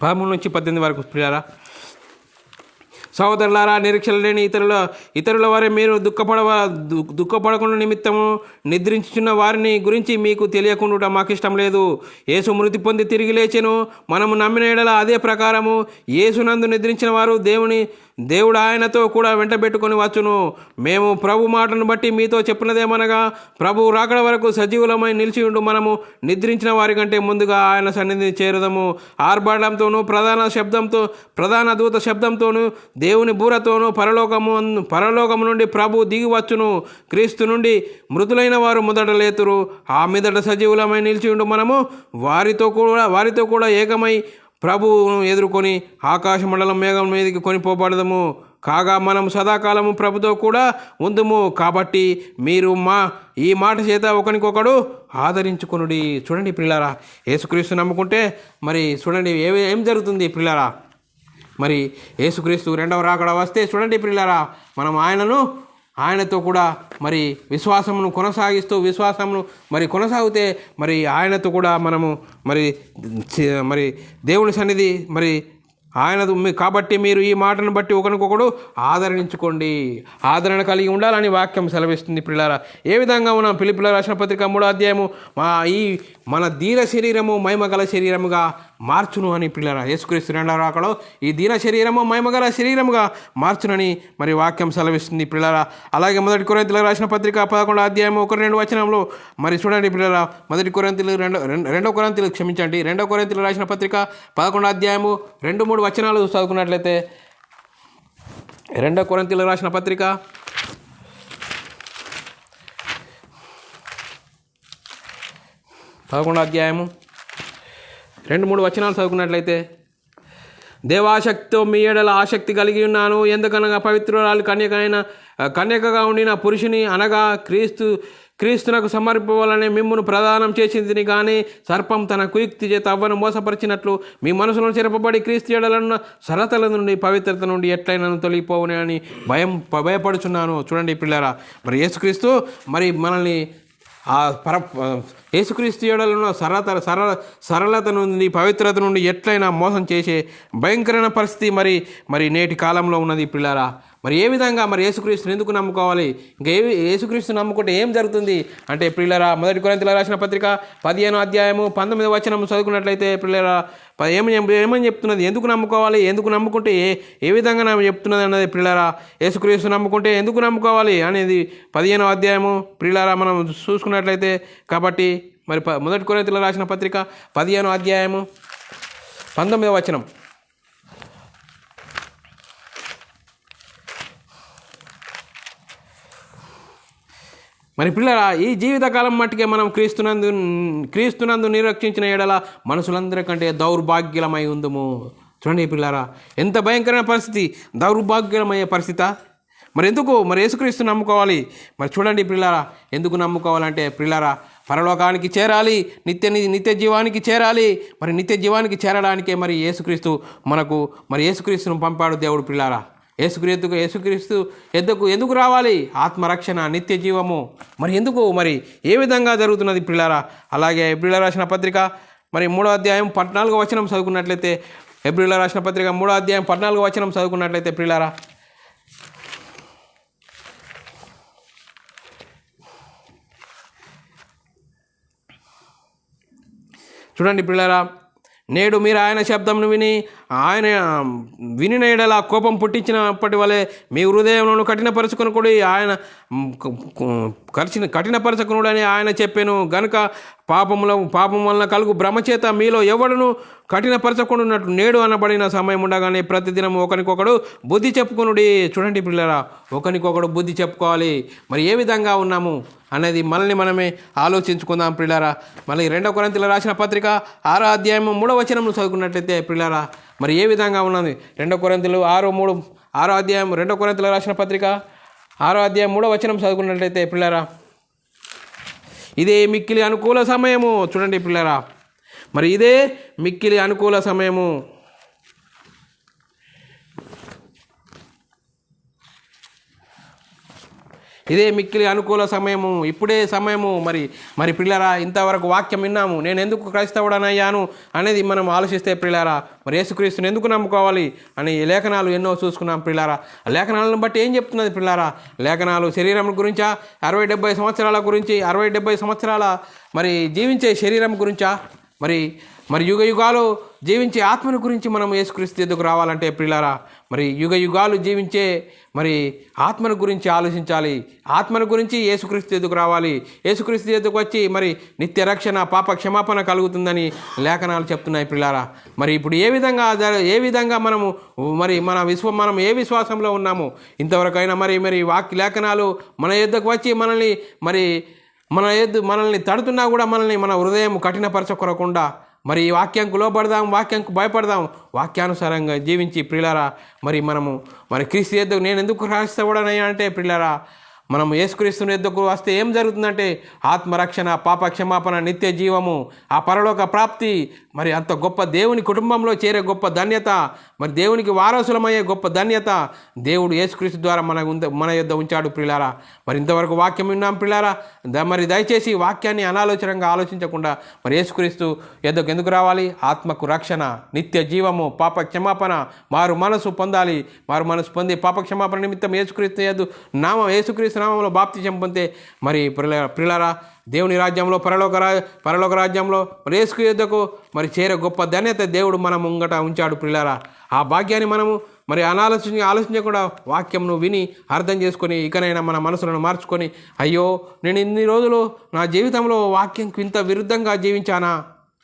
13-18 వరకు ప్రియారా. సహోదరులారా, నిరీక్షణ లేని ఇతరుల వారే మీరు దుఃఖపడకుండా నిమిత్తము నిద్రించుచున్న వారిని గురించి మీకు తెలియకుండా మాకు ఇష్టం లేదు. యేసు మృతి పొంది తిరిగి లేచెను. మనము నమ్మిన ఎడల అదే ప్రకారము యేసునందు నిద్రించిన వారు దేవుడు ఆయనతో కూడా వెంటబెట్టుకొని వచ్చును. మేము ప్రభు మాటను బట్టి మీతో చెప్పినదేమనగా, ప్రభు రాకడ వరకు సజీవులమై నిలిచి ఉండు మనము నిద్రించిన వారి కంటే ముందుగా ఆయన సన్నిధిని చేరుదము. ఆర్భాటంతోనూ ప్రధాన దూత శబ్దంతోనూ దేవుని బూరతోనూ పరలోకము నుండి ప్రభు దిగి వచ్చును. క్రీస్తు నుండి మృతులైన వారు మొదట లేతురు. ఆ మీదట సజీవులమై నిలిచి ఉండు మనము వారితో కూడా ఏకమై ప్రభువును ఎదుర్కొని ఆకాశ మండలం మేఘం మీదకి కొనిపోబడదము. కాగా మనం సదాకాలము ప్రభుతో కూడా ఉందుము. కాబట్టి మీరు ఈ మాట చేత ఒకరికొకడు ఆదరించుకొనుడి. చూడండి పిల్లారా, యేసుక్రీస్తు నమ్ముకుంటే మరి చూడండి ఏం జరుగుతుంది పిల్లారా. మరి యేసుక్రీస్తు రెండవ రాకడ వస్తే చూడండి పిల్లారా, మనం ఆయనతో కూడా మరి విశ్వాసమును కొనసాగితే మరి ఆయనతో కూడా మనము మరి దేవుని సన్నిధి మరి కాబట్టి మీరు ఈ మాటను బట్టి ఒకరికొకడు ఆదరించుకోండి, ఆదరణ కలిగి ఉండాలని వాక్యం సెలవిస్తుంది. పిల్లారా, ఏ విధంగా ఉన్నాం? ఫిలిప్పీయుల రాసిన పత్రిక 3వ అధ్యాయము మన దీన శరీరము మహిమగల శరీరముగా మార్చును అని పిల్లారా, యేసుక్రీస్తు రెండవ రాకడో ఈ దీన శరీరము మహిమగల శరీరముగా మార్చునని మరి వాక్యం సెలవిస్తుంది పిల్లారా. అలాగే 1 కొరింథీయులకు రాసిన పత్రిక 11వ అధ్యాయము 1-2 వచనంలో మరి చూడండి పిల్లారా, 2 కొరింథీయులకు రాసిన పత్రిక 11వ అధ్యాయము 2-3 వచనాలు చదువుకున్నట్లయితే, 2 కొరింథీయులకు రాసిన పత్రిక 11వ అధ్యాయము 2-3 వచనాలు చదువుకున్నట్లయితే, దేవాశక్తితో మీ ఎడల ఆసక్తి కలిగి ఉన్నాను, ఎందుకనగా పవిత్రురాలు కన్యకగా ఉండిన పురుషుని అనగా క్రీస్తునకు సమర్పించాలని మిమ్మును ప్రదానం చేసింది. కానీ సర్పం తన కుయుక్తి చేత అవ్వను మోసపరిచినట్లు మీ మనసులను చెరపబడి క్రీస్తు ఎడలన్న సరతల నుండి పవిత్రత నుండి ఎట్లయినా తొలగిపోవునే అని భయపడుచున్నాను. చూడండి పిల్లారా, మరి యేసుక్రీస్తు మరి మనల్ని యేసుక్రీస్తు ఎడలను సరళత నుండి పవిత్రత నుండి ఎట్లయినా మోసం చేసే భయంకరమైన పరిస్థితి మరి నేటి కాలంలో ఉన్నది పిల్లారా. మరి ఏ విధంగా మరి యేసుక్రీస్తుని ఎందుకు నమ్ముకోవాలి? యేసుక్రీస్తు నమ్ముకుంటే ఏం జరుగుతుంది అంటే పిల్లారా, 1 కొరింథీయులకు రాసిన పత్రిక 15వ అధ్యాయము 19వ వచనం చదువుకున్నట్లయితే పిల్లారా, ఏమని చెప్తున్నది? ఎందుకు నమ్ముకోవాలి, ఎందుకు నమ్ముకుంటే ఏ విధంగా చెప్తున్నది అన్నది పిల్లారా. యేసుక్రీస్తు నమ్ముకుంటే ఎందుకు నమ్ముకోవాలి అనేది 15వ అధ్యాయము పిల్లారా మనం చూసుకున్నట్లయితే. కాబట్టి మరి 1 కొరింథీయులకు రాసిన పత్రిక 15వ అధ్యాయము 19వ వచనం, మరి పిల్లరా, ఈ జీవితకాలం మట్టుకే మనం క్రీస్తునందు నిరీక్షించిన ఎడల మనుషులందరికంటే దౌర్భాగ్యమై ఉందము. చూడండి పిల్లారా, ఎంత భయంకరమైన పరిస్థితి, దౌర్భాగ్యమయ్యే పరిస్థితి. మరి ఎందుకు మరి యేసుక్రీస్తు నమ్ముకోవాలి? మరి చూడండి పిల్లారా, ఎందుకు నమ్ముకోవాలంటే పిల్లారా, పరలోకానికి చేరాలి, నిత్య జీవానికి చేరాలి. మరి నిత్య జీవానికి చేరడానికే మరి యేసుక్రీస్తును పంపాడు దేవుడు పిల్లారా. యేసుక్రీస్తు ఎందుకు రావాలి? ఆత్మరక్షణ, నిత్య జీవము. మరి ఎందుకు, మరి ఏ విధంగా జరుగుతున్నది పిల్లారా? అలాగే ఎబ్రీయులకు రాసిన పత్రిక మరి 3వ అధ్యాయం 14వ వచనం చదువుకున్నట్లయితే, ఎబ్రీయులకు రాసిన పత్రిక 3వ అధ్యాయం 14వ వచనం చదువుకున్నట్లయితే పిల్లారా, చూడండి పిల్లారా, నేడు మీరు ఆయన శబ్దంను వినిన ఎడల కోపం పుట్టించినప్పటి వలె మీ హృదయంలో కఠినపరచుకుని ఆయన కఠినపరచకునుడని ఆయన చెప్పాను గనుక పాపం వలన కలుగు భ్రమచేత మీలో ఎవడును కఠినపరచకుండాన్నట్లు నేడు అనబడిన సమయం ఉండగానే ప్రతిదినం ఒకరికొకడు బుద్ధి చెప్పుకునుడి. చూడండి పిల్లరా, ఒకరికొకడు బుద్ధి చెప్పుకోవాలి. మరి ఏ విధంగా ఉన్నాము అనేది మనమే ఆలోచించుకుందాం పిల్లారా. మళ్ళీ 2 కొరింథీయులకు రాసిన పత్రిక 6వ అధ్యాయం 3వ వచనం చదువుకున్నట్లయితే పిల్లారా, మరి ఏ విధంగా ఉన్నది? 2 కొరింథీయులు 6వ అధ్యాయం 2 కొరింథీయులకు రాసిన పత్రిక 6వ అధ్యాయం 3వ వచనం చదువుకున్నట్లయితే పిల్లారా, ఇదే మిక్కిలి అనుకూల సమయము. చూడండి పిల్లారా, మరి ఇదే మిక్కిలి అనుకూల సమయము. ఇదే మిక్కిలి అనుకూల సమయము, ఇప్పుడే సమయము. మరి పిల్లారా, ఇంతవరకు వాక్యం విన్నాము. నేను ఎందుకు క్రైస్తవుడనయ్యాను అనేది మనం ఆలోచిస్తే పిల్లారా, మరి యేసుక్రీస్తుని ఎందుకు నమ్ముకోవాలి అని లేఖనాలు ఎన్నో చూసుకున్నాం పిల్లారా. లేఖనాలను బట్టి ఏం చెప్తున్నది పిల్లారా? లేఖనాలు శరీరం గురించా, 60-70 సంవత్సరాల గురించి, 60-70 సంవత్సరాల మరి జీవించే శరీరం గురించా, మరి యుగాలు జీవించే ఆత్మను గురించి మనం యేసుక్రీస్తు ఎదుగు రావాలంటే పిల్లారా, మరి యుగాలు జీవించే మరి ఆత్మను గురించి ఆలోచించాలి. ఆత్మను గురించి యేసుక్రీస్తు ఎదుగు రావాలి. యేసుక్రీస్తు ఎదుగు వచ్చి మరి నిత్య రక్షణ, పాప క్షమాపణ కలుగుతుందని లేఖనాలు చెప్తున్నాయి పిల్లారా. మరి ఇప్పుడు ఏ విధంగా మనము మనం ఏ విశ్వాసంలో ఉన్నాము ఇంతవరకైనా? మరి లేఖనాలు మన ఎద్దుకు వచ్చి మనల్ని తడుతున్నా కూడా మన హృదయం కఠినపరచకొరకుండా మరి ఈ వాక్యంకు లోబడదాం, వాక్యంకు భయపడదాం, వాక్యానుసారంగా జీవించి ప్రియులారా, మరి క్రీస్తు ఎద్దుకు నేను ఎందుకు క్రైస్తవుడనయ్యా అంటే ప్రియులారా, మనం యేసుక్రీస్తుని యొద్దకు వస్తే ఏం జరుగుతుందంటే ఆత్మరక్షణ, పాప క్షమాపణ, నిత్య జీవము, ఆ పరలోక ప్రాప్తి, మరి అంత గొప్ప దేవుని కుటుంబంలో చేరే గొప్ప ధన్యత, మరి దేవునికి వారసులమయ్యే గొప్ప ధన్యత దేవుడు యేసుక్రీస్తు ద్వారా మన యొద్ద ఉంచాడు ప్రియులారా. మరి ఇంతవరకు వాక్యం విన్నాం ప్రియులారా. మరి దయచేసి వాక్యాన్ని అనాలోచనంగా ఆలోచించకుండా మరి యేసుక్రీస్తు యొద్దకు ఎందుకు రావాలి? ఆత్మకు రక్షణ, నిత్య జీవము, పాప క్షమాపణ, మారు మనసు పొందాలి. మారు మనసు పొంది పాప క్షమాపణ నిమిత్తం యేసుక్రీస్తు నామంలో బాప్తిజం పొందితే మరి ప్రియులారా దేవుని రాజ్యంలో, పరలోక రాజ్యంలో మరి యేసు యొద్దకు మరి చేరే గొప్ప ధన్యత దేవుడు మన ముంగట ఉంచాడు ప్రియులారా. ఆ భాగ్యాన్ని మనము మరి ఆలోచించకుండా వాక్యంను విని అర్థం చేసుకొని ఇకనైనా మన మనసులను మార్చుకొని, అయ్యో నేను ఇన్ని రోజులు నా జీవితంలో వాక్యంకి ఇంత విరుద్ధంగా జీవించానా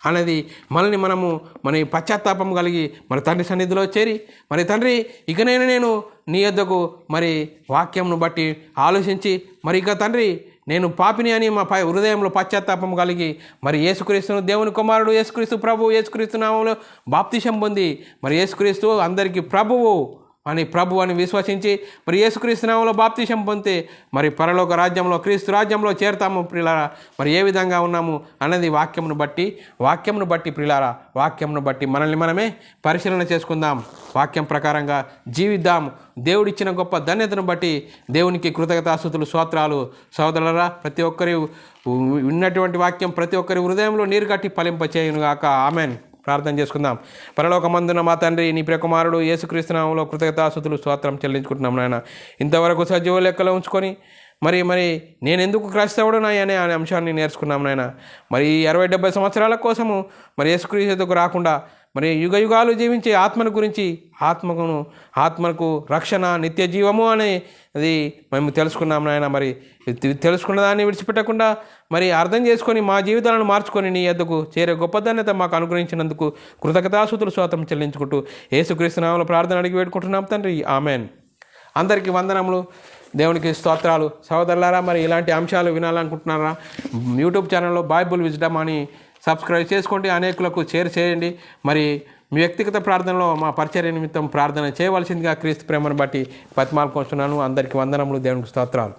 అనేది మనము మన పశ్చాత్తాపం కలిగి మన తండ్రి సన్నిధిలో చేరి, మరి తండ్రి ఇకనైనా నేను నీ యొద్దకు మరి వాక్యంను బట్టి ఆలోచించి, మరి ఇక తండ్రి నేను పాపిని అని మా హృదయంలో పశ్చాత్తాపం కలిగి మరి యేసుక్రీస్తును దేవుని కుమారుడు యేసుక్రీస్తు ప్రభువు యేసుక్రీస్తు నామంలో బాప్తిసం పొంది మరి యేసుక్రీస్తు అందరికీ ప్రభువు అని విశ్వసించి మరి యేసుక్రీస్తు నామంలో బాప్తిసం పొందితే మరి పరలోక రాజ్యంలో, క్రీస్తు రాజ్యంలో చేరతాము ప్రియులారా. మరి ఏ విధంగా ఉన్నాము అన్నది వాక్యమును బట్టి ప్రియులారా, వాక్యమును బట్టి మనల్ని మనమే పరిశీలన చేసుకుందాం, వాక్యం ప్రకారంగా జీవిద్దాం. దేవుడిచ్చిన గొప్ప ధన్యతను బట్టి దేవునికి కృతజ్ఞతాస్తుతులు, స్తోత్రాలు. సోదరులారా, ప్రతి ఒక్కరి విన్నటువంటి వాక్యం ప్రతి ఒక్కరి హృదయంలో నీరు కట్టి ఫలింపచేయును గాక. ఆమెన్. ప్రార్థన చేసుకుందాం. పరలోకమందున మా తండ్రి, నీ ప్రియకుమారుడు యేసుక్రీస్తు నామములో కృతజ్ఞతాస్తుతులు, స్తోత్రం చెల్లించుకుంటున్నాం నాయన. ఇంతవరకు సజీవ లెక్కలో ఉంచుకొని మరి నేను ఎందుకు క్రైస్తవుడు అనే అంశాన్ని నేర్చుకున్నాం నాయన. మరి 60-70 సంవత్సరాల కోసము మరి యేసుక్రీస్తుకు రాకుండా మరి యుగాలు జీవించే ఆత్మను గురించి, ఆత్మకు రక్షణ, నిత్య జీవము అనేది మేము తెలుసుకున్నాం నాయన. మరి తెలుసుకున్న దాన్ని విడిచిపెట్టకుండా మరి అర్థం చేసుకొని మా జీవితాలను మార్చుకొని నీ యొద్దకు చేరే గొప్ప ధన్యత మాకు అనుగ్రహించినందుకు కృతజ్ఞతాస్తుతులు, స్తోత్రం చెల్లించుకుంటూ యేసుక్రీస్తు నామములో ప్రార్థన అడిగి వేడుకుంటున్నాం తండ్రి. ఆమెన్. అందరికీ వందనములు, దేవునికి స్తోత్రాలు. సహోదరులారా, మరి ఇలాంటి అంశాలు వినాలనుకుంటున్నారా? యూట్యూబ్ ఛానల్లో బైబుల్ విజ్డమ్ అని సబ్స్క్రైబ్ చేసుకోండి, అనేకులకు షేర్ చేయండి. మరి మీ వ్యక్తిగత ప్రార్థనలో మా పరిచర్య నిమిత్తం ప్రార్థన చేయవలసిందిగా క్రీస్తు ప్రేమను బట్టి బతిమాలుకొస్తున్నాను. అందరికీ వందనములు, దేవునికి స్తోత్రాలు.